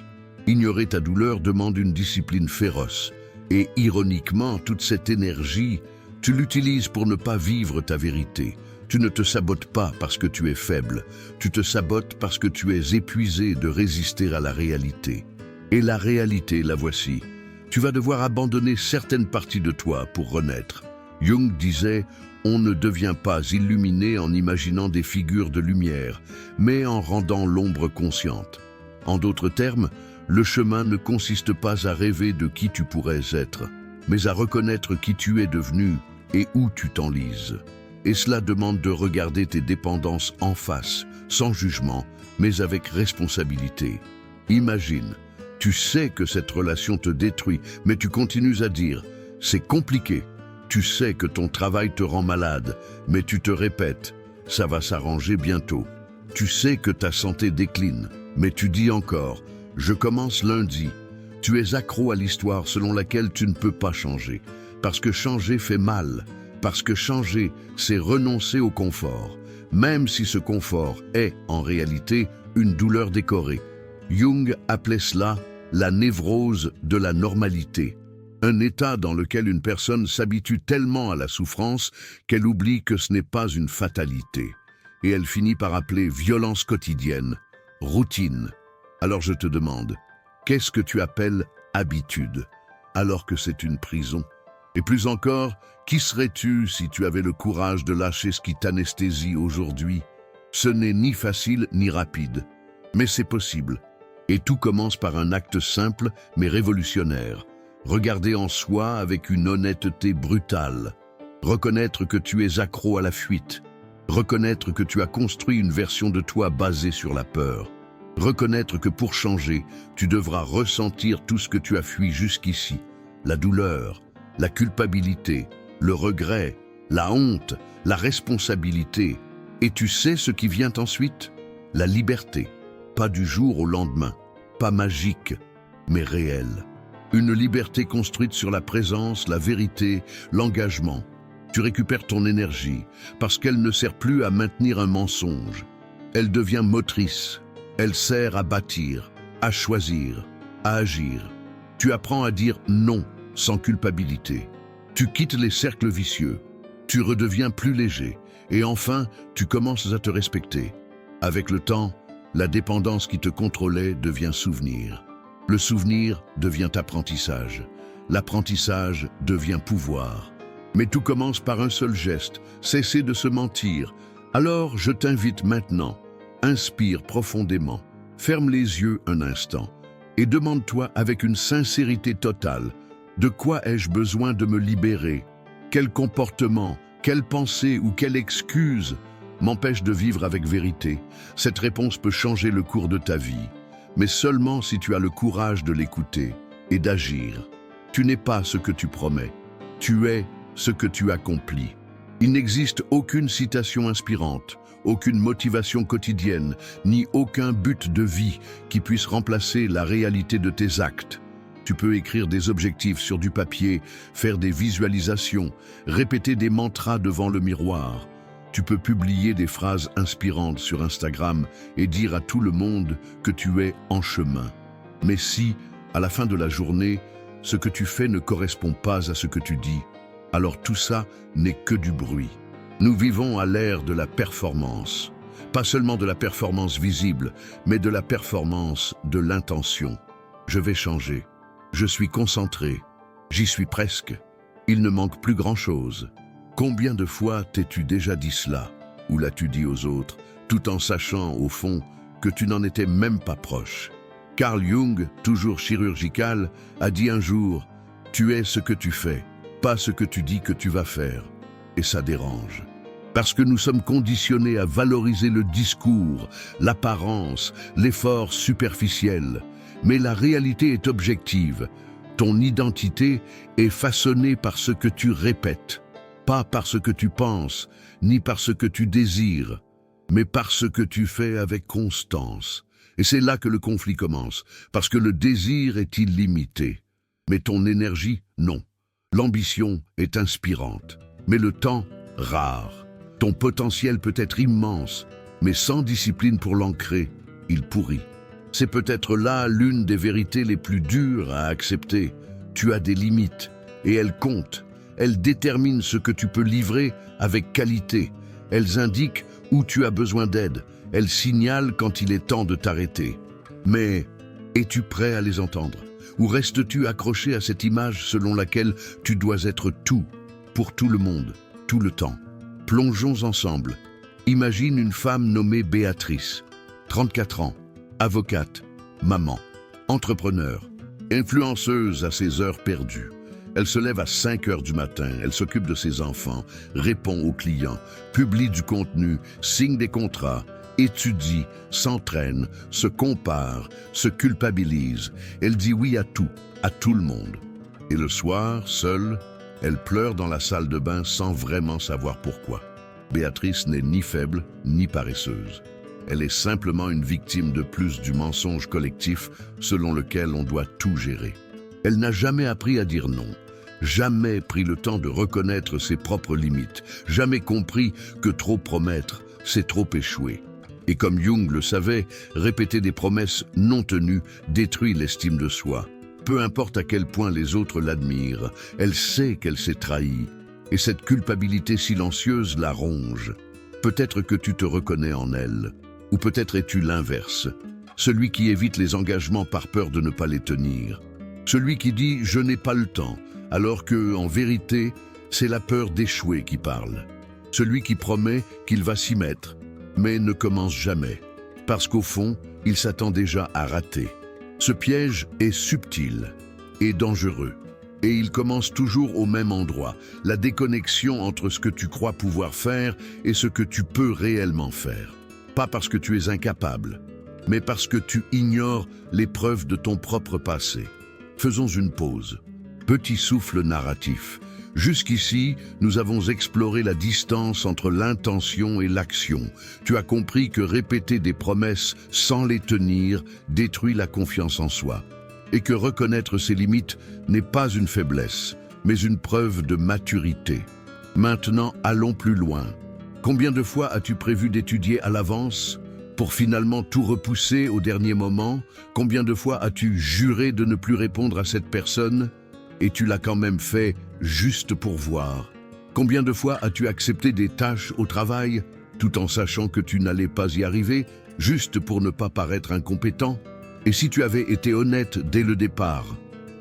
Ignorer ta douleur demande une discipline féroce. Et ironiquement, toute cette énergie, tu l'utilises pour ne pas vivre ta vérité. Tu ne te sabotes pas parce que tu es faible. Tu te sabotes parce que tu es épuisé de résister à la réalité. Et la réalité, la voici. Tu vas devoir abandonner certaines parties de toi pour renaître. Jung disait « On ne devient pas illuminé en imaginant des figures de lumière, mais en rendant l'ombre consciente. » En d'autres termes, le chemin ne consiste pas à rêver de qui tu pourrais être, mais à reconnaître qui tu es devenu et où tu t'enlises. Et cela demande de regarder tes dépendances en face, sans jugement, mais avec responsabilité. Imagine, tu sais que cette relation te détruit, mais tu continues à dire « c'est compliqué ». Tu sais que ton travail te rend malade, mais tu te répètes « ça va s'arranger bientôt ». Tu sais que ta santé décline, mais tu dis encore « je commence lundi ». Tu es accro à l'histoire selon laquelle tu ne peux pas changer, parce que changer fait mal, parce que changer, c'est renoncer au confort, même si ce confort est, en réalité, une douleur décorée. Jung appelait cela la névrose de la normalité, un état dans lequel une personne s'habitue tellement à la souffrance qu'elle oublie que ce n'est pas une fatalité, et elle finit par appeler violence quotidienne, routine. Alors je te demande, qu'est-ce que tu appelles habitude, alors que c'est une prison? Et plus encore, qui serais-tu si tu avais le courage de lâcher ce qui t'anesthésie aujourd'hui? Ce n'est ni facile ni rapide, mais c'est possible. Et tout commence par un acte simple mais révolutionnaire. Regarder en soi avec une honnêteté brutale. Reconnaître que tu es accro à la fuite. Reconnaître que tu as construit une version de toi basée sur la peur. Reconnaître que pour changer, tu devras ressentir tout ce que tu as fui jusqu'ici. La douleur, la culpabilité, le regret, la honte, la responsabilité. Et tu sais ce qui vient ensuite? La liberté. Pas du jour au lendemain, pas magique, mais réelle. Une liberté construite sur la présence, la vérité, l'engagement. Tu récupères ton énergie parce qu'elle ne sert plus à maintenir un mensonge. Elle devient motrice. Elle sert à bâtir, à choisir, à agir. Tu apprends à dire non sans culpabilité. Tu quittes les cercles vicieux. Tu redeviens plus léger. Et enfin, tu commences à te respecter. Avec le temps, la dépendance qui te contrôlait devient souvenir. Le souvenir devient apprentissage. L'apprentissage devient pouvoir. Mais tout commence par un seul geste, cesser de se mentir. Alors je t'invite maintenant, inspire profondément, ferme les yeux un instant et demande-toi avec une sincérité totale, de quoi ai-je besoin de me libérer? Quel comportement, quelle pensée ou quelle excuse m'empêche de vivre avec vérité? Cette réponse peut changer le cours de ta vie, mais seulement si tu as le courage de l'écouter et d'agir. Tu n'es pas ce que tu promets, tu es ce que tu accomplis. Il n'existe aucune citation inspirante, aucune motivation quotidienne, ni aucun but de vie qui puisse remplacer la réalité de tes actes. Tu peux écrire des objectifs sur du papier, faire des visualisations, répéter des mantras devant le miroir. Tu peux publier des phrases inspirantes sur Instagram et dire à tout le monde que tu es en chemin. Mais si, à la fin de la journée, ce que tu fais ne correspond pas à ce que tu dis, alors tout ça n'est que du bruit. Nous vivons à l'ère de la performance. Pas seulement de la performance visible, mais de la performance de l'intention. Je vais changer. Je suis concentré. J'y suis presque. Il ne manque plus grand-chose. Combien de fois t'es-tu déjà dit cela, ou l'as-tu dit aux autres, tout en sachant, au fond, que tu n'en étais même pas proche? Carl Jung, toujours chirurgical, a dit un jour « Tu es ce que tu fais, pas ce que tu dis que tu vas faire. » Et ça dérange. Parce que nous sommes conditionnés à valoriser le discours, l'apparence, l'effort superficiel. Mais la réalité est objective. Ton identité est façonnée par ce que tu répètes, pas par ce que tu penses, ni par ce que tu désires, mais par ce que tu fais avec constance. Et c'est là que le conflit commence, parce que le désir est illimité. Mais ton énergie, non. L'ambition est inspirante, mais le temps, rare. Ton potentiel peut être immense, mais sans discipline pour l'ancrer, il pourrit. C'est peut-être là l'une des vérités les plus dures à accepter. Tu as des limites, et elles comptent. Elles déterminent ce que tu peux livrer avec qualité. Elles indiquent où tu as besoin d'aide. Elles signalent quand il est temps de t'arrêter. Mais es-tu prêt à les entendre? Ou restes-tu accroché à cette image selon laquelle tu dois être tout, pour tout le monde, tout le temps? Plongeons ensemble. Imagine une femme nommée Béatrice, 34 ans, avocate, maman, entrepreneur, influenceuse à ses heures perdues. Elle se lève à 5 heures du matin, elle s'occupe de ses enfants, répond aux clients, publie du contenu, signe des contrats, étudie, s'entraîne, se compare, se culpabilise. Elle dit oui à tout le monde. Et le soir, seule, elle pleure dans la salle de bain sans vraiment savoir pourquoi. Béatrice n'est ni faible, ni paresseuse. Elle est simplement une victime de plus du mensonge collectif selon lequel on doit tout gérer. Elle n'a jamais appris à dire non, jamais pris le temps de reconnaître ses propres limites, jamais compris que trop promettre, c'est trop échouer. Et comme Jung le savait, répéter des promesses non tenues détruit l'estime de soi. Peu importe à quel point les autres l'admirent, elle sait qu'elle s'est trahie. Et cette culpabilité silencieuse la ronge. Peut-être que tu te reconnais en elle. Ou peut-être es-tu l'inverse, celui qui évite les engagements par peur de ne pas les tenir. Celui qui dit « je n'ai pas le temps », alors que, en vérité, c'est la peur d'échouer qui parle. Celui qui promet qu'il va s'y mettre, mais ne commence jamais, parce qu'au fond, il s'attend déjà à rater. Ce piège est subtil et dangereux, et il commence toujours au même endroit, la déconnexion entre ce que tu crois pouvoir faire et ce que tu peux réellement faire. Pas parce que tu es incapable, mais parce que tu ignores les preuves de ton propre passé. Faisons une pause. Petit souffle narratif. Jusqu'ici, nous avons exploré la distance entre l'intention et l'action. Tu as compris que répéter des promesses sans les tenir détruit la confiance en soi. Et que reconnaître ses limites n'est pas une faiblesse, mais une preuve de maturité. Maintenant, allons plus loin. Combien de fois as-tu prévu d'étudier à l'avance pour finalement tout repousser au dernier moment? Combien de fois as-tu juré de ne plus répondre à cette personne et tu l'as quand même fait juste pour voir? Combien de fois as-tu accepté des tâches au travail tout en sachant que tu n'allais pas y arriver juste pour ne pas paraître incompétent? Et si tu avais été honnête dès le départ,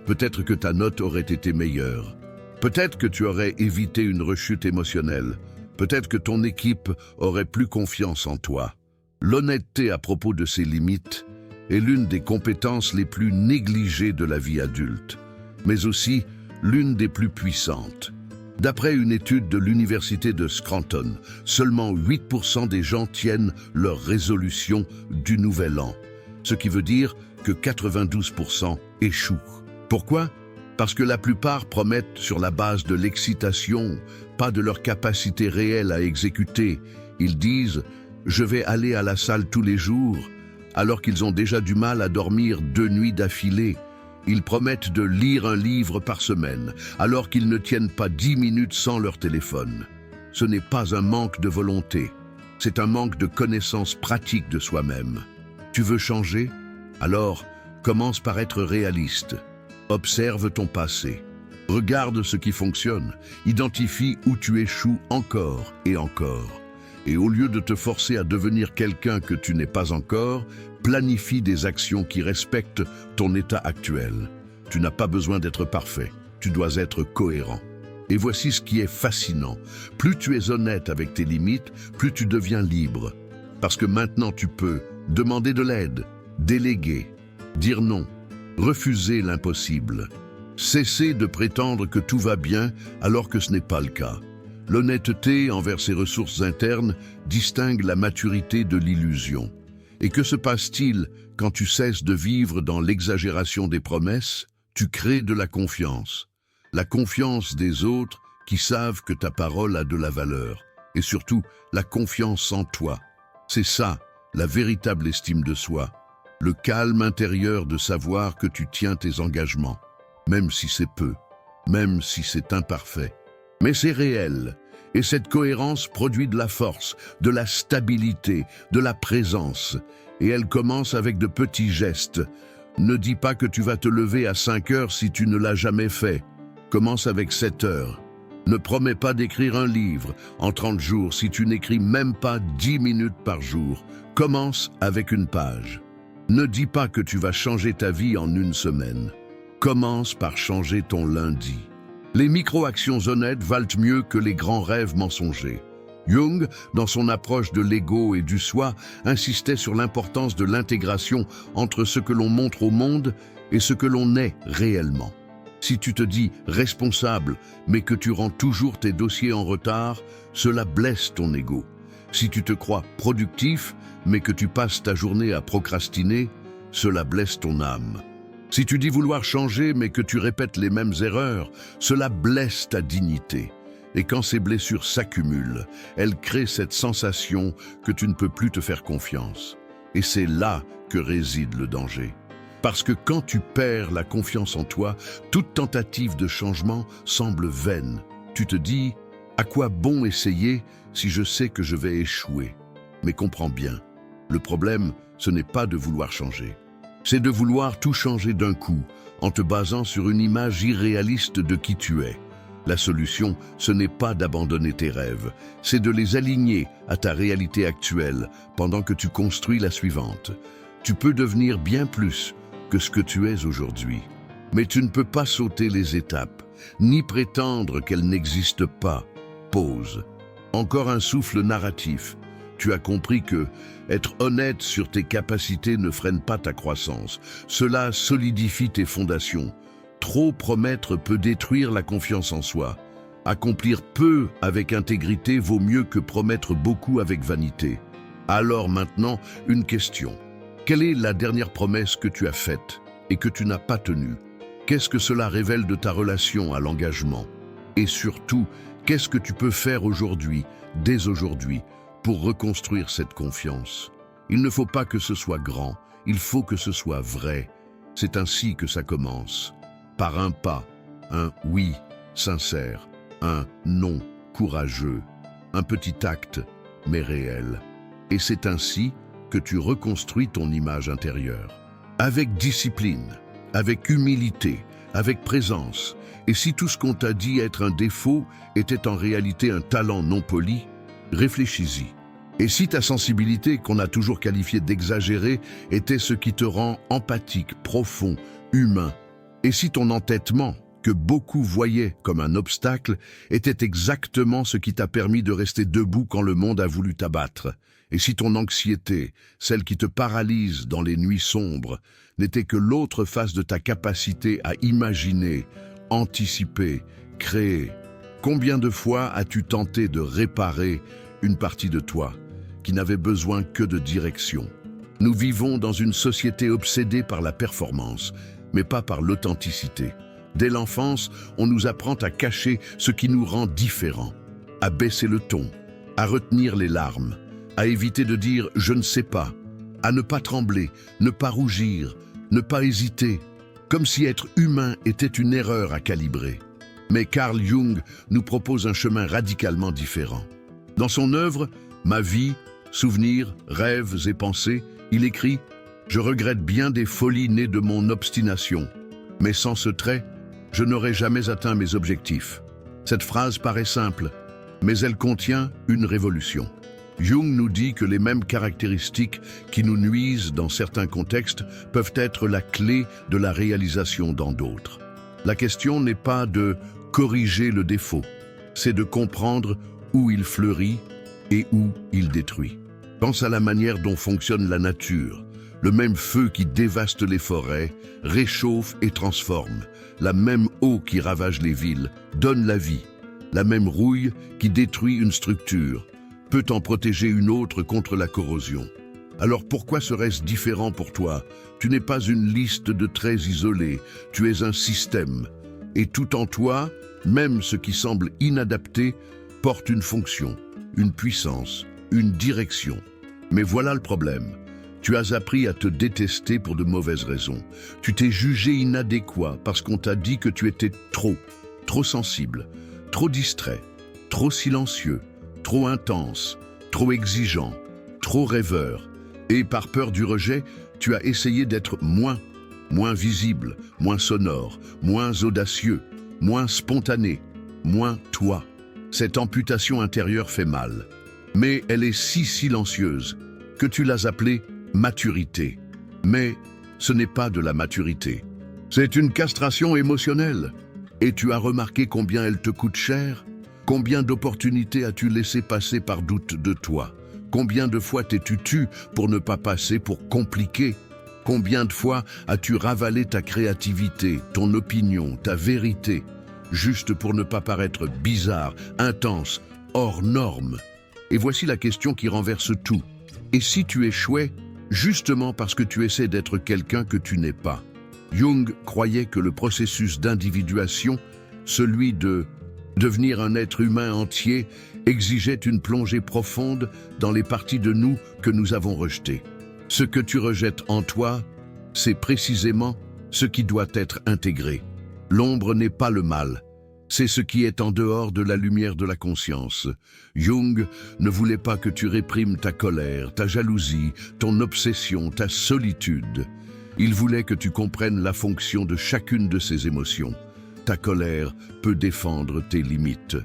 peut-être que ta note aurait été meilleure. Peut-être que tu aurais évité une rechute émotionnelle. Peut-être que ton équipe aurait plus confiance en toi. L'honnêteté à propos de ses limites est l'une des compétences les plus négligées de la vie adulte, mais aussi l'une des plus puissantes. D'après une étude de l'université de Scranton, seulement 8% des gens tiennent leur résolution du nouvel an, ce qui veut dire que 92% échouent. Pourquoi ? Parce que la plupart promettent sur la base de l'excitation, pas de leur capacité réelle à exécuter. Ils disent « je vais aller à la salle tous les jours », alors qu'ils ont déjà du mal à dormir 2 nuits d'affilée. Ils promettent de lire un livre par semaine, alors qu'ils ne tiennent pas 10 minutes sans leur téléphone. Ce n'est pas un manque de volonté, c'est un manque de connaissance pratique de soi-même. Tu veux changer? Alors, commence par être réaliste. Observe ton passé. Regarde ce qui fonctionne. Identifie où tu échoues encore et encore. Et au lieu de te forcer à devenir quelqu'un que tu n'es pas encore, planifie des actions qui respectent ton état actuel. Tu n'as pas besoin d'être parfait, tu dois être cohérent. Et voici ce qui est fascinant. Plus tu es honnête avec tes limites, plus tu deviens libre. Parce que maintenant tu peux demander de l'aide, déléguer, dire non, refuser l'impossible. Cesser de prétendre que tout va bien alors que ce n'est pas le cas. L'honnêteté envers ses ressources internes distingue la maturité de l'illusion. Et que se passe-t-il quand tu cesses de vivre dans l'exagération des promesses? Tu crées de la confiance. La confiance des autres qui savent que ta parole a de la valeur. Et surtout, la confiance en toi. C'est ça, la véritable estime de soi. Le calme intérieur de savoir que tu tiens tes engagements. Même si c'est peu, même si c'est imparfait. Mais c'est réel, et cette cohérence produit de la force, de la stabilité, de la présence. Et elle commence avec de petits gestes. Ne dis pas que tu vas te lever à 5 heures si tu ne l'as jamais fait. Commence avec 7 heures. Ne promets pas d'écrire un livre en 30 jours si tu n'écris même pas 10 minutes par jour. Commence avec une page. Ne dis pas que tu vas changer ta vie en une semaine. Commence par changer ton lundi. Les micro-actions honnêtes valent mieux que les grands rêves mensongers. Jung, dans son approche de l'ego et du soi, insistait sur l'importance de l'intégration entre ce que l'on montre au monde et ce que l'on est réellement. Si tu te dis responsable, mais que tu rends toujours tes dossiers en retard, cela blesse ton ego. Si tu te crois productif, mais que tu passes ta journée à procrastiner, cela blesse ton âme. Si tu dis vouloir changer, mais que tu répètes les mêmes erreurs, cela blesse ta dignité. Et quand ces blessures s'accumulent, elles créent cette sensation que tu ne peux plus te faire confiance. Et c'est là que réside le danger. Parce que quand tu perds la confiance en toi, toute tentative de changement semble vaine. Tu te dis, à quoi bon essayer si je sais que je vais échouer? Mais comprends bien, le problème, ce n'est pas de vouloir changer. C'est de vouloir tout changer d'un coup, en te basant sur une image irréaliste de qui tu es. La solution, ce n'est pas d'abandonner tes rêves, c'est de les aligner à ta réalité actuelle pendant que tu construis la suivante. Tu peux devenir bien plus que ce que tu es aujourd'hui. Mais tu ne peux pas sauter les étapes, ni prétendre qu'elles n'existent pas. Pause. Encore un souffle narratif. Tu as compris que être honnête sur tes capacités ne freine pas ta croissance. Cela solidifie tes fondations. Trop promettre peut détruire la confiance en soi. Accomplir peu avec intégrité vaut mieux que promettre beaucoup avec vanité. Alors maintenant, une question. Quelle est la dernière promesse que tu as faite et que tu n'as pas tenue? Qu'est-ce que cela révèle de ta relation à l'engagement? Et surtout, qu'est-ce que tu peux faire aujourd'hui, dès aujourd'hui, pour reconstruire cette confiance? Il ne faut pas que ce soit grand, il faut que ce soit vrai. C'est ainsi que ça commence. Par un pas, un oui sincère, un non courageux, un petit acte, mais réel. Et c'est ainsi que tu reconstruis ton image intérieure. Avec discipline, avec humilité, avec présence. Et si tout ce qu'on t'a dit être un défaut était en réalité un talent non poli, réfléchis-y. Et si ta sensibilité, qu'on a toujours qualifiée d'exagérée, était ce qui te rend empathique, profond, humain, et si ton entêtement, que beaucoup voyaient comme un obstacle, était exactement ce qui t'a permis de rester debout quand le monde a voulu t'abattre, et si ton anxiété, celle qui te paralyse dans les nuits sombres, n'était que l'autre face de ta capacité à imaginer, anticiper, créer, combien de fois as-tu tenté de réparer une partie de toi qui n'avait besoin que de direction? Nous vivons dans une société obsédée par la performance, mais pas par l'authenticité. Dès l'enfance, on nous apprend à cacher ce qui nous rend différents, à baisser le ton, à retenir les larmes, à éviter de dire « je ne sais pas », à ne pas trembler, ne pas rougir, ne pas hésiter. comme si être humain était une erreur à calibrer. Mais Carl Jung nous propose un chemin radicalement différent. Dans son œuvre « Ma vie, souvenirs, rêves et pensées », il écrit « Je regrette bien des folies nées de mon obstination, mais sans ce trait, je n'aurais jamais atteint mes objectifs. » Cette phrase paraît simple, mais elle contient une révolution. Jung nous dit que les mêmes caractéristiques qui nous nuisent dans certains contextes peuvent être la clé de la réalisation dans d'autres. La question n'est pas de corriger le défaut, c'est de comprendre où il fleurit et où il détruit. Pense à la manière dont fonctionne la nature. Le même feu qui dévaste les forêts, réchauffe et transforme. La même eau qui ravage les villes, donne la vie. La même rouille qui détruit une structure, peut en protéger une autre contre la corrosion. Alors pourquoi serait-ce différent pour toi? Tu n'es pas une liste de traits isolés, tu es un système. Et tout en toi, même ce qui semble inadapté, porte une fonction, une puissance, une direction. Mais voilà le problème. Tu as appris à te détester pour de mauvaises raisons. Tu t'es jugé inadéquat parce qu'on t'a dit que tu étais trop sensible, trop distrait, trop silencieux, trop intense, trop exigeant, trop rêveur. Et par peur du rejet, tu as essayé d'être moins visible, moins sonore, moins audacieux, moins spontané, moins toi. Cette amputation intérieure fait mal. Mais elle est si silencieuse que tu l'as appelée maturité. Mais ce n'est pas de la maturité. C'est une castration émotionnelle. Et tu as remarqué combien elle te coûte cher? Combien d'opportunités as-tu laissé passer par doute de toi? Combien de fois t'es-tu tu pour ne pas passer pour compliqué? Combien de fois as-tu ravalé ta créativité, ton opinion, ta vérité, juste pour ne pas paraître bizarre, intense, hors norme? Et voici la question qui renverse tout. Et si tu échouais, justement parce que tu essaies d'être quelqu'un que tu n'es pas? Jung croyait que le processus d'individuation, celui de devenir un être humain entier, exigeait une plongée profonde dans les parties de nous que nous avons rejetées. Ce que tu rejettes en toi, c'est précisément ce qui doit être intégré. L'ombre n'est pas le mal, c'est ce qui est en dehors de la lumière de la conscience. Jung ne voulait pas que tu réprimes ta colère, ta jalousie, ton obsession, ta solitude. Il voulait que tu comprennes la fonction de chacune de ces émotions. Ta colère peut défendre tes limites.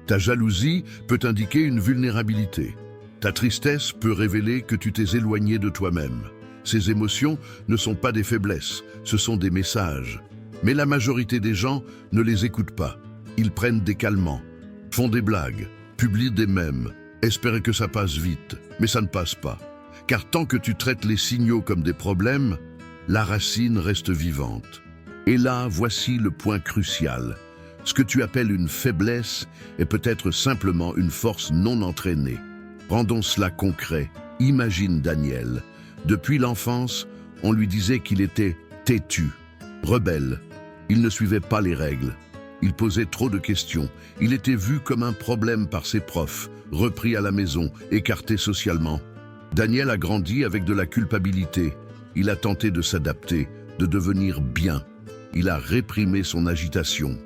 Ta jalousie peut indiquer une vulnérabilité. Ta tristesse peut révéler que tu t'es éloigné de toi-même. Ces émotions ne sont pas des faiblesses, ce sont des messages. Mais la majorité des gens ne les écoutent pas. Ils prennent des calmants, font des blagues, publient des mèmes, espèrent que ça passe vite, mais ça ne passe pas. Car tant que tu traites les signaux comme des problèmes, la racine reste vivante. Et là, voici le point crucial. Ce que tu appelles une faiblesse est peut-être simplement une force non entraînée. Rendons cela concret. Imagine Daniel. Depuis l'enfance, on lui disait qu'il était têtu, rebelle. Il ne suivait pas les règles. Il posait trop de questions. Il était vu comme un problème par ses profs, repris à la maison, écarté socialement. Daniel a grandi avec de la culpabilité. Il a tenté de s'adapter, de devenir bien. Il a réprimé son agitation.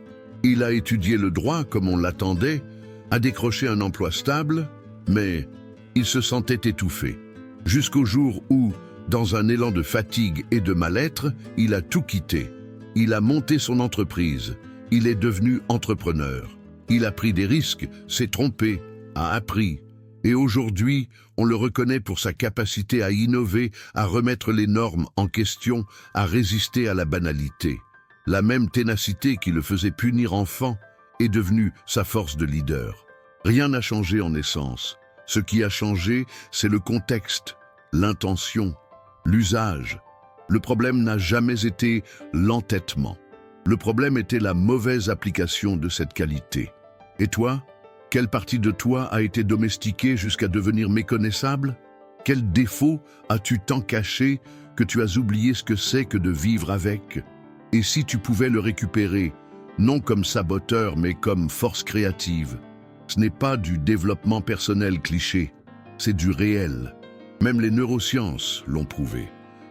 Il a étudié le droit comme on l'attendait, a décroché un emploi stable, mais il se sentait étouffé. Jusqu'au jour où, dans un élan de fatigue et de mal-être, il a tout quitté. Il a monté son entreprise. Il est devenu entrepreneur. Il a pris des risques, s'est trompé, a appris. Et aujourd'hui, on le reconnaît pour sa capacité à innover, à remettre les normes en question, à résister à la banalité. La même ténacité qui le faisait punir enfant est devenue sa force de leader. Rien n'a changé en essence. Ce qui a changé, c'est le contexte, l'intention, l'usage. Le problème n'a jamais été l'entêtement. Le problème était la mauvaise application de cette qualité. Et toi, quelle partie de toi a été domestiquée jusqu'à devenir méconnaissable? Quel défaut as-tu tant caché que tu as oublié ce que c'est que de vivre avec? Et si tu pouvais le récupérer, non comme saboteur mais comme force créative? Ce n'est pas du développement personnel cliché, c'est du réel. Même les neurosciences l'ont prouvé.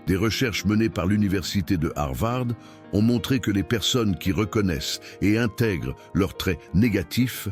Des recherches menées par l'université de Harvard ont montré que les personnes qui reconnaissent et intègrent leurs traits négatifs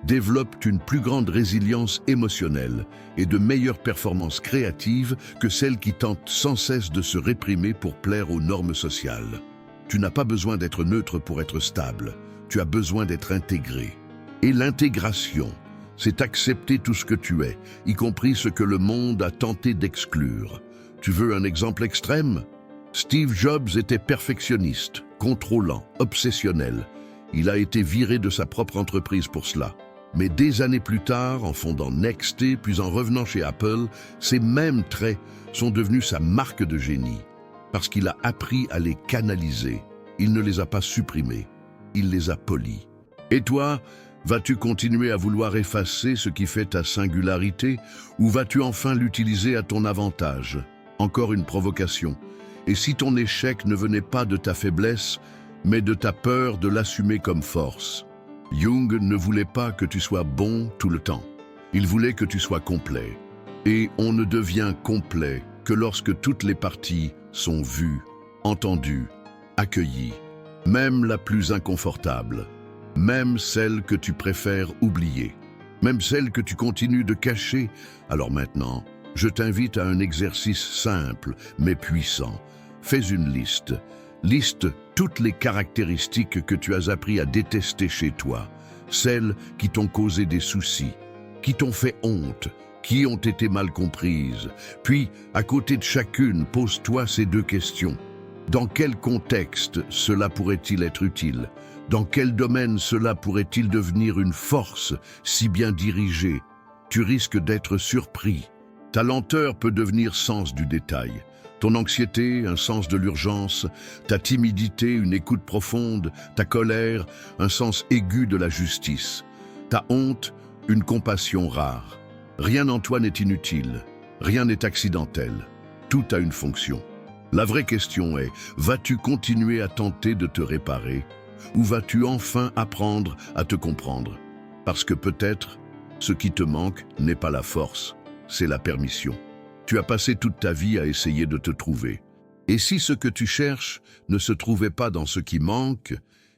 développent une plus grande résilience émotionnelle et de meilleures performances créatives que celles qui tentent sans cesse de se réprimer pour plaire aux normes sociales. Tu n'as pas besoin d'être neutre pour être stable, tu as besoin d'être intégré. Et l'intégration, c'est accepter tout ce que tu es, y compris ce que le monde a tenté d'exclure. Tu veux un exemple extrême? Steve Jobs était perfectionniste, contrôlant, obsessionnel. Il a été viré de sa propre entreprise pour cela. Mais des années plus tard, en fondant NXT, puis en revenant chez Apple, ces mêmes traits sont devenus sa marque de génie. Parce qu'il a appris à les canaliser. Il ne les a pas supprimés, il les a polis. Et toi, vas-tu continuer à vouloir effacer ce qui fait ta singularité, ou vas-tu enfin l'utiliser à ton avantage? Encore une provocation. Et si ton échec ne venait pas de ta faiblesse, mais de ta peur de l'assumer comme force? Jung ne voulait pas que tu sois bon tout le temps. Il voulait que tu sois complet. Et on ne devient complet que lorsque toutes les parties sont vues, entendues, accueillies, même la plus inconfortable, même celle que tu préfères oublier, même celle que tu continues de cacher. Alors maintenant, je t'invite à un exercice simple mais puissant. Fais une liste. Liste toutes les caractéristiques que tu as appris à détester chez toi, celles qui t'ont causé des soucis, qui t'ont fait honte, qui ont été mal comprises. Puis, à côté de chacune, pose-toi ces deux questions. Dans quel contexte cela pourrait-il être utile? Dans quel domaine cela pourrait-il devenir une force si bien dirigée? Tu risques d'être surpris. Ta lenteur peut devenir sens du détail. Ton anxiété, un sens de l'urgence, ta timidité, une écoute profonde, ta colère, un sens aigu de la justice, ta honte, une compassion rare. Rien en toi n'est inutile, rien n'est accidentel, tout a une fonction. La vraie question est, vas-tu continuer à tenter de te réparer, ou vas-tu enfin apprendre à te comprendre? Parce que peut-être, ce qui te manque n'est pas la force, c'est la permission. Tu as passé toute ta vie à essayer de te trouver. Et si ce que tu cherches ne se trouvait pas dans ce qui manque,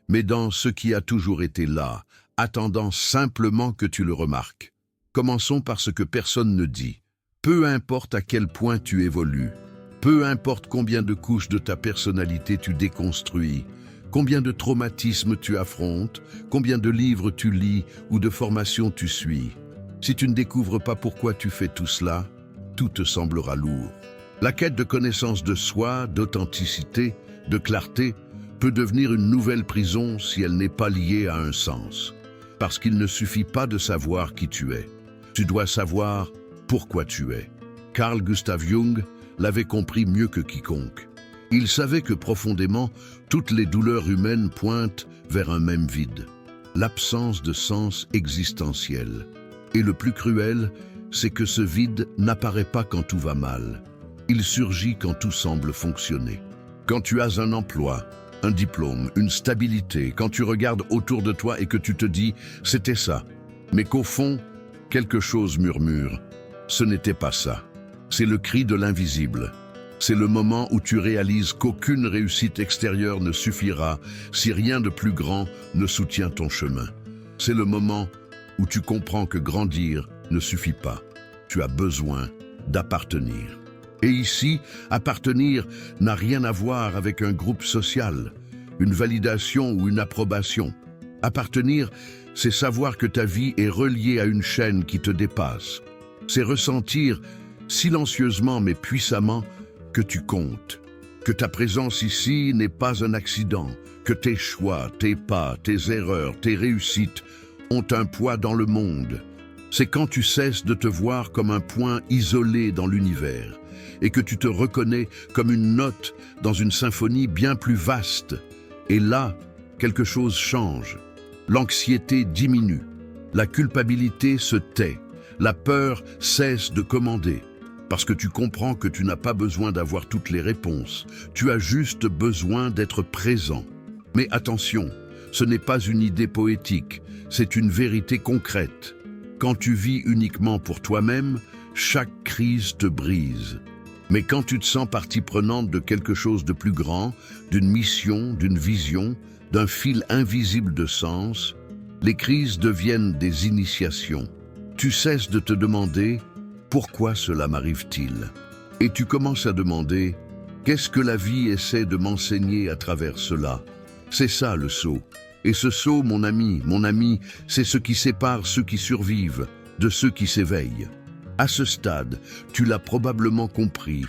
mais dans ce qui a toujours été là, attendant simplement que tu le remarques? Commençons par ce que personne ne dit. Peu importe à quel point tu évolues, peu importe combien de couches de ta personnalité tu déconstruis, combien de traumatismes tu affrontes, combien de livres tu lis ou de formations tu suis, si tu ne découvres pas pourquoi tu fais tout cela, tout te semblera lourd. La quête de connaissance de soi, d'authenticité, de clarté, peut devenir une nouvelle prison si elle n'est pas liée à un sens. Parce qu'il ne suffit pas de savoir qui tu es. Tu dois savoir pourquoi tu es. Carl Gustav Jung l'avait compris mieux que quiconque. Il savait que profondément, toutes les douleurs humaines pointent vers un même vide, l'absence de sens existentiel. Et le plus cruel, c'est que ce vide n'apparaît pas quand tout va mal. Il surgit quand tout semble fonctionner. Quand tu as un emploi, un diplôme, une stabilité, quand tu regardes autour de toi et que tu te dis « c'était ça », mais qu'au fond, quelque chose murmure « ce n'était pas ça ». C'est le cri de l'invisible. C'est le moment où tu réalises qu'aucune réussite extérieure ne suffira si rien de plus grand ne soutient ton chemin. C'est le moment où tu comprends que grandir ne suffit pas. Tu as besoin d'appartenir. Et ici, appartenir n'a rien à voir avec un groupe social, une validation ou une approbation. Appartenir, c'est savoir que ta vie est reliée à une chaîne qui te dépasse. C'est ressentir, silencieusement mais puissamment, que tu comptes, que ta présence ici n'est pas un accident, que tes choix, tes pas, tes erreurs, tes réussites ont un poids dans le monde. C'est quand tu cesses de te voir comme un point isolé dans l'univers et que tu te reconnais comme une note dans une symphonie bien plus vaste. Et là, quelque chose change. L'anxiété diminue, la culpabilité se tait, la peur cesse de commander. Parce que tu comprends que tu n'as pas besoin d'avoir toutes les réponses, tu as juste besoin d'être présent. Mais attention, ce n'est pas une idée poétique, c'est une vérité concrète. Quand tu vis uniquement pour toi-même, chaque crise te brise. Mais quand tu te sens partie prenante de quelque chose de plus grand, d'une mission, d'une vision, d'un fil invisible de sens, les crises deviennent des initiations. Tu cesses de te demander « Pourquoi cela m'arrive-t-il » et tu commences à demander « Qu'est-ce que la vie essaie de m'enseigner à travers cela ?» C'est ça le saut. Et ce saut, mon ami, c'est ce qui sépare ceux qui survivent de ceux qui s'éveillent. À ce stade, tu l'as probablement compris,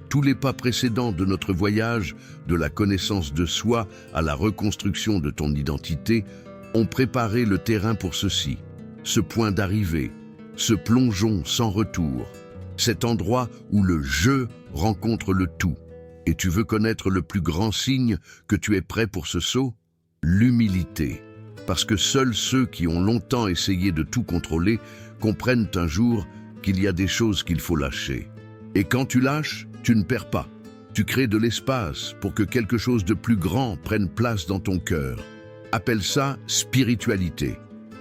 tous les pas précédents de notre voyage, de la connaissance de soi à la reconstruction de ton identité, ont préparé le terrain pour ceci, ce point d'arrivée, ce plongeon sans retour, cet endroit où le « je » rencontre le tout. Et tu veux connaître le plus grand signe que tu es prêt pour ce saut? L'humilité. Parce que seuls ceux qui ont longtemps essayé de tout contrôler comprennent un jour qu'il y a des choses qu'il faut lâcher. Et quand tu lâches, tu ne perds pas. Tu crées de l'espace pour que quelque chose de plus grand prenne place dans ton cœur. Appelle ça spiritualité.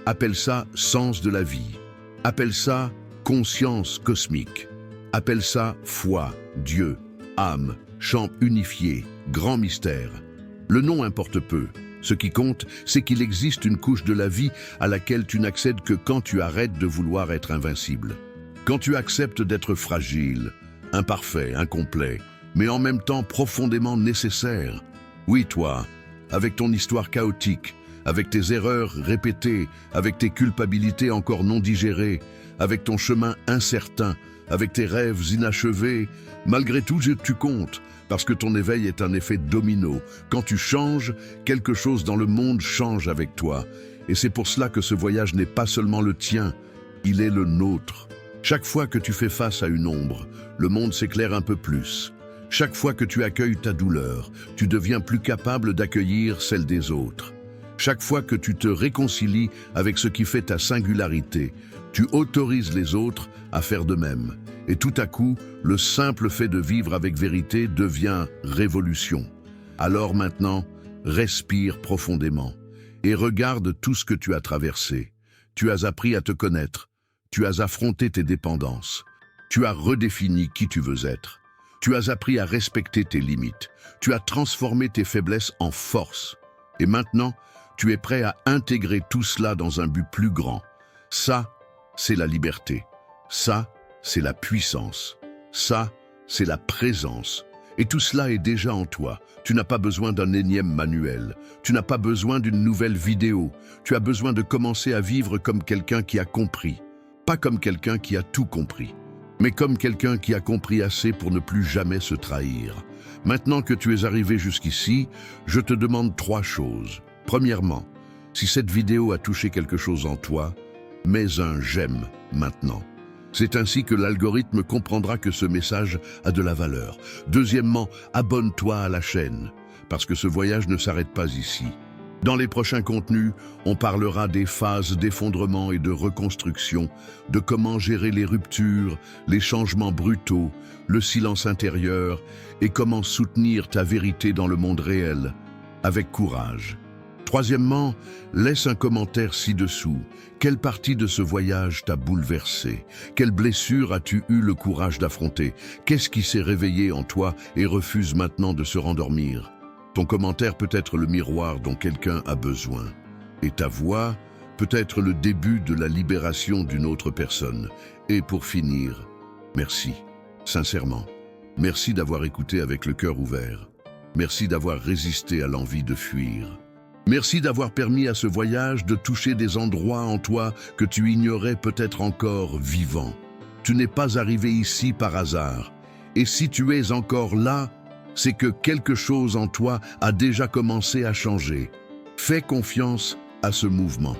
Appelle ça sens de la vie. Appelle ça conscience cosmique. Appelle ça foi, Dieu, âme, champ unifié, grand mystère. Le nom importe peu. Ce qui compte, c'est qu'il existe une couche de la vie à laquelle tu n'accèdes que quand tu arrêtes de vouloir être invincible. Quand tu acceptes d'être fragile, imparfait, incomplet, mais en même temps profondément nécessaire. Oui, toi, avec ton histoire chaotique, avec tes erreurs répétées, avec tes culpabilités encore non digérées, avec ton chemin incertain, avec tes rêves inachevés, malgré tout, tu comptes, parce que ton éveil est un effet domino. Quand tu changes, quelque chose dans le monde change avec toi. Et c'est pour cela que ce voyage n'est pas seulement le tien, il est le nôtre. Chaque fois que tu fais face à une ombre, le monde s'éclaire un peu plus. Chaque fois que tu accueilles ta douleur, tu deviens plus capable d'accueillir celle des autres. Chaque fois que tu te réconcilies avec ce qui fait ta singularité, tu autorises les autres à faire de même. Et tout à coup, le simple fait de vivre avec vérité devient révolution. Alors maintenant, respire profondément et regarde tout ce que tu as traversé. Tu as appris à te connaître, tu as affronté tes dépendances, tu as redéfini qui tu veux être, tu as appris à respecter tes limites, tu as transformé tes faiblesses en force. Et maintenant, tu es prêt à intégrer tout cela dans un but plus grand. Ça, c'est la liberté. Ça, c'est la puissance. Ça, c'est la présence. Et tout cela est déjà en toi. Tu n'as pas besoin d'un énième manuel. Tu n'as pas besoin d'une nouvelle vidéo. Tu as besoin de commencer à vivre comme quelqu'un qui a compris. Pas comme quelqu'un qui a tout compris, mais comme quelqu'un qui a compris assez pour ne plus jamais se trahir. Maintenant que tu es arrivé jusqu'ici, je te demande 3 choses. Premièrement, si cette vidéo a touché quelque chose en toi, mets un j'aime maintenant. C'est ainsi que l'algorithme comprendra que ce message a de la valeur. Deuxièmement, abonne-toi à la chaîne, parce que ce voyage ne s'arrête pas ici. Dans les prochains contenus, on parlera des phases d'effondrement et de reconstruction, de comment gérer les ruptures, les changements brutaux, le silence intérieur et comment soutenir ta vérité dans le monde réel, avec courage. Troisièmement, laisse un commentaire ci-dessous. Quelle partie de ce voyage t'a bouleversé? Quelle blessure as-tu eu le courage d'affronter? Qu'est-ce qui s'est réveillé en toi et refuse maintenant de se rendormir? Ton commentaire peut être le miroir dont quelqu'un a besoin. Et ta voix peut être le début de la libération d'une autre personne. Et pour finir, merci, sincèrement. Merci d'avoir écouté avec le cœur ouvert. Merci d'avoir résisté à l'envie de fuir. Merci d'avoir permis à ce voyage de toucher des endroits en toi que tu ignorais peut-être encore vivants. Tu n'es pas arrivé ici par hasard. Et si tu es encore là, c'est que quelque chose en toi a déjà commencé à changer. Fais confiance à ce mouvement.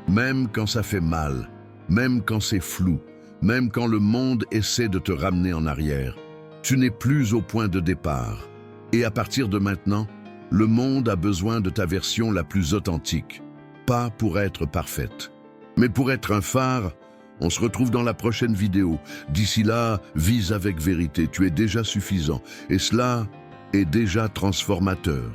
Même quand ça fait mal, même quand c'est flou, même quand le monde essaie de te ramener en arrière, tu n'es plus au point de départ. Et à partir de maintenant, le monde a besoin de ta version la plus authentique. Pas pour être parfaite, mais pour être un phare. On se retrouve dans la prochaine vidéo. D'ici là, vise avec vérité. Tu es déjà suffisant. Et cela est déjà transformateur.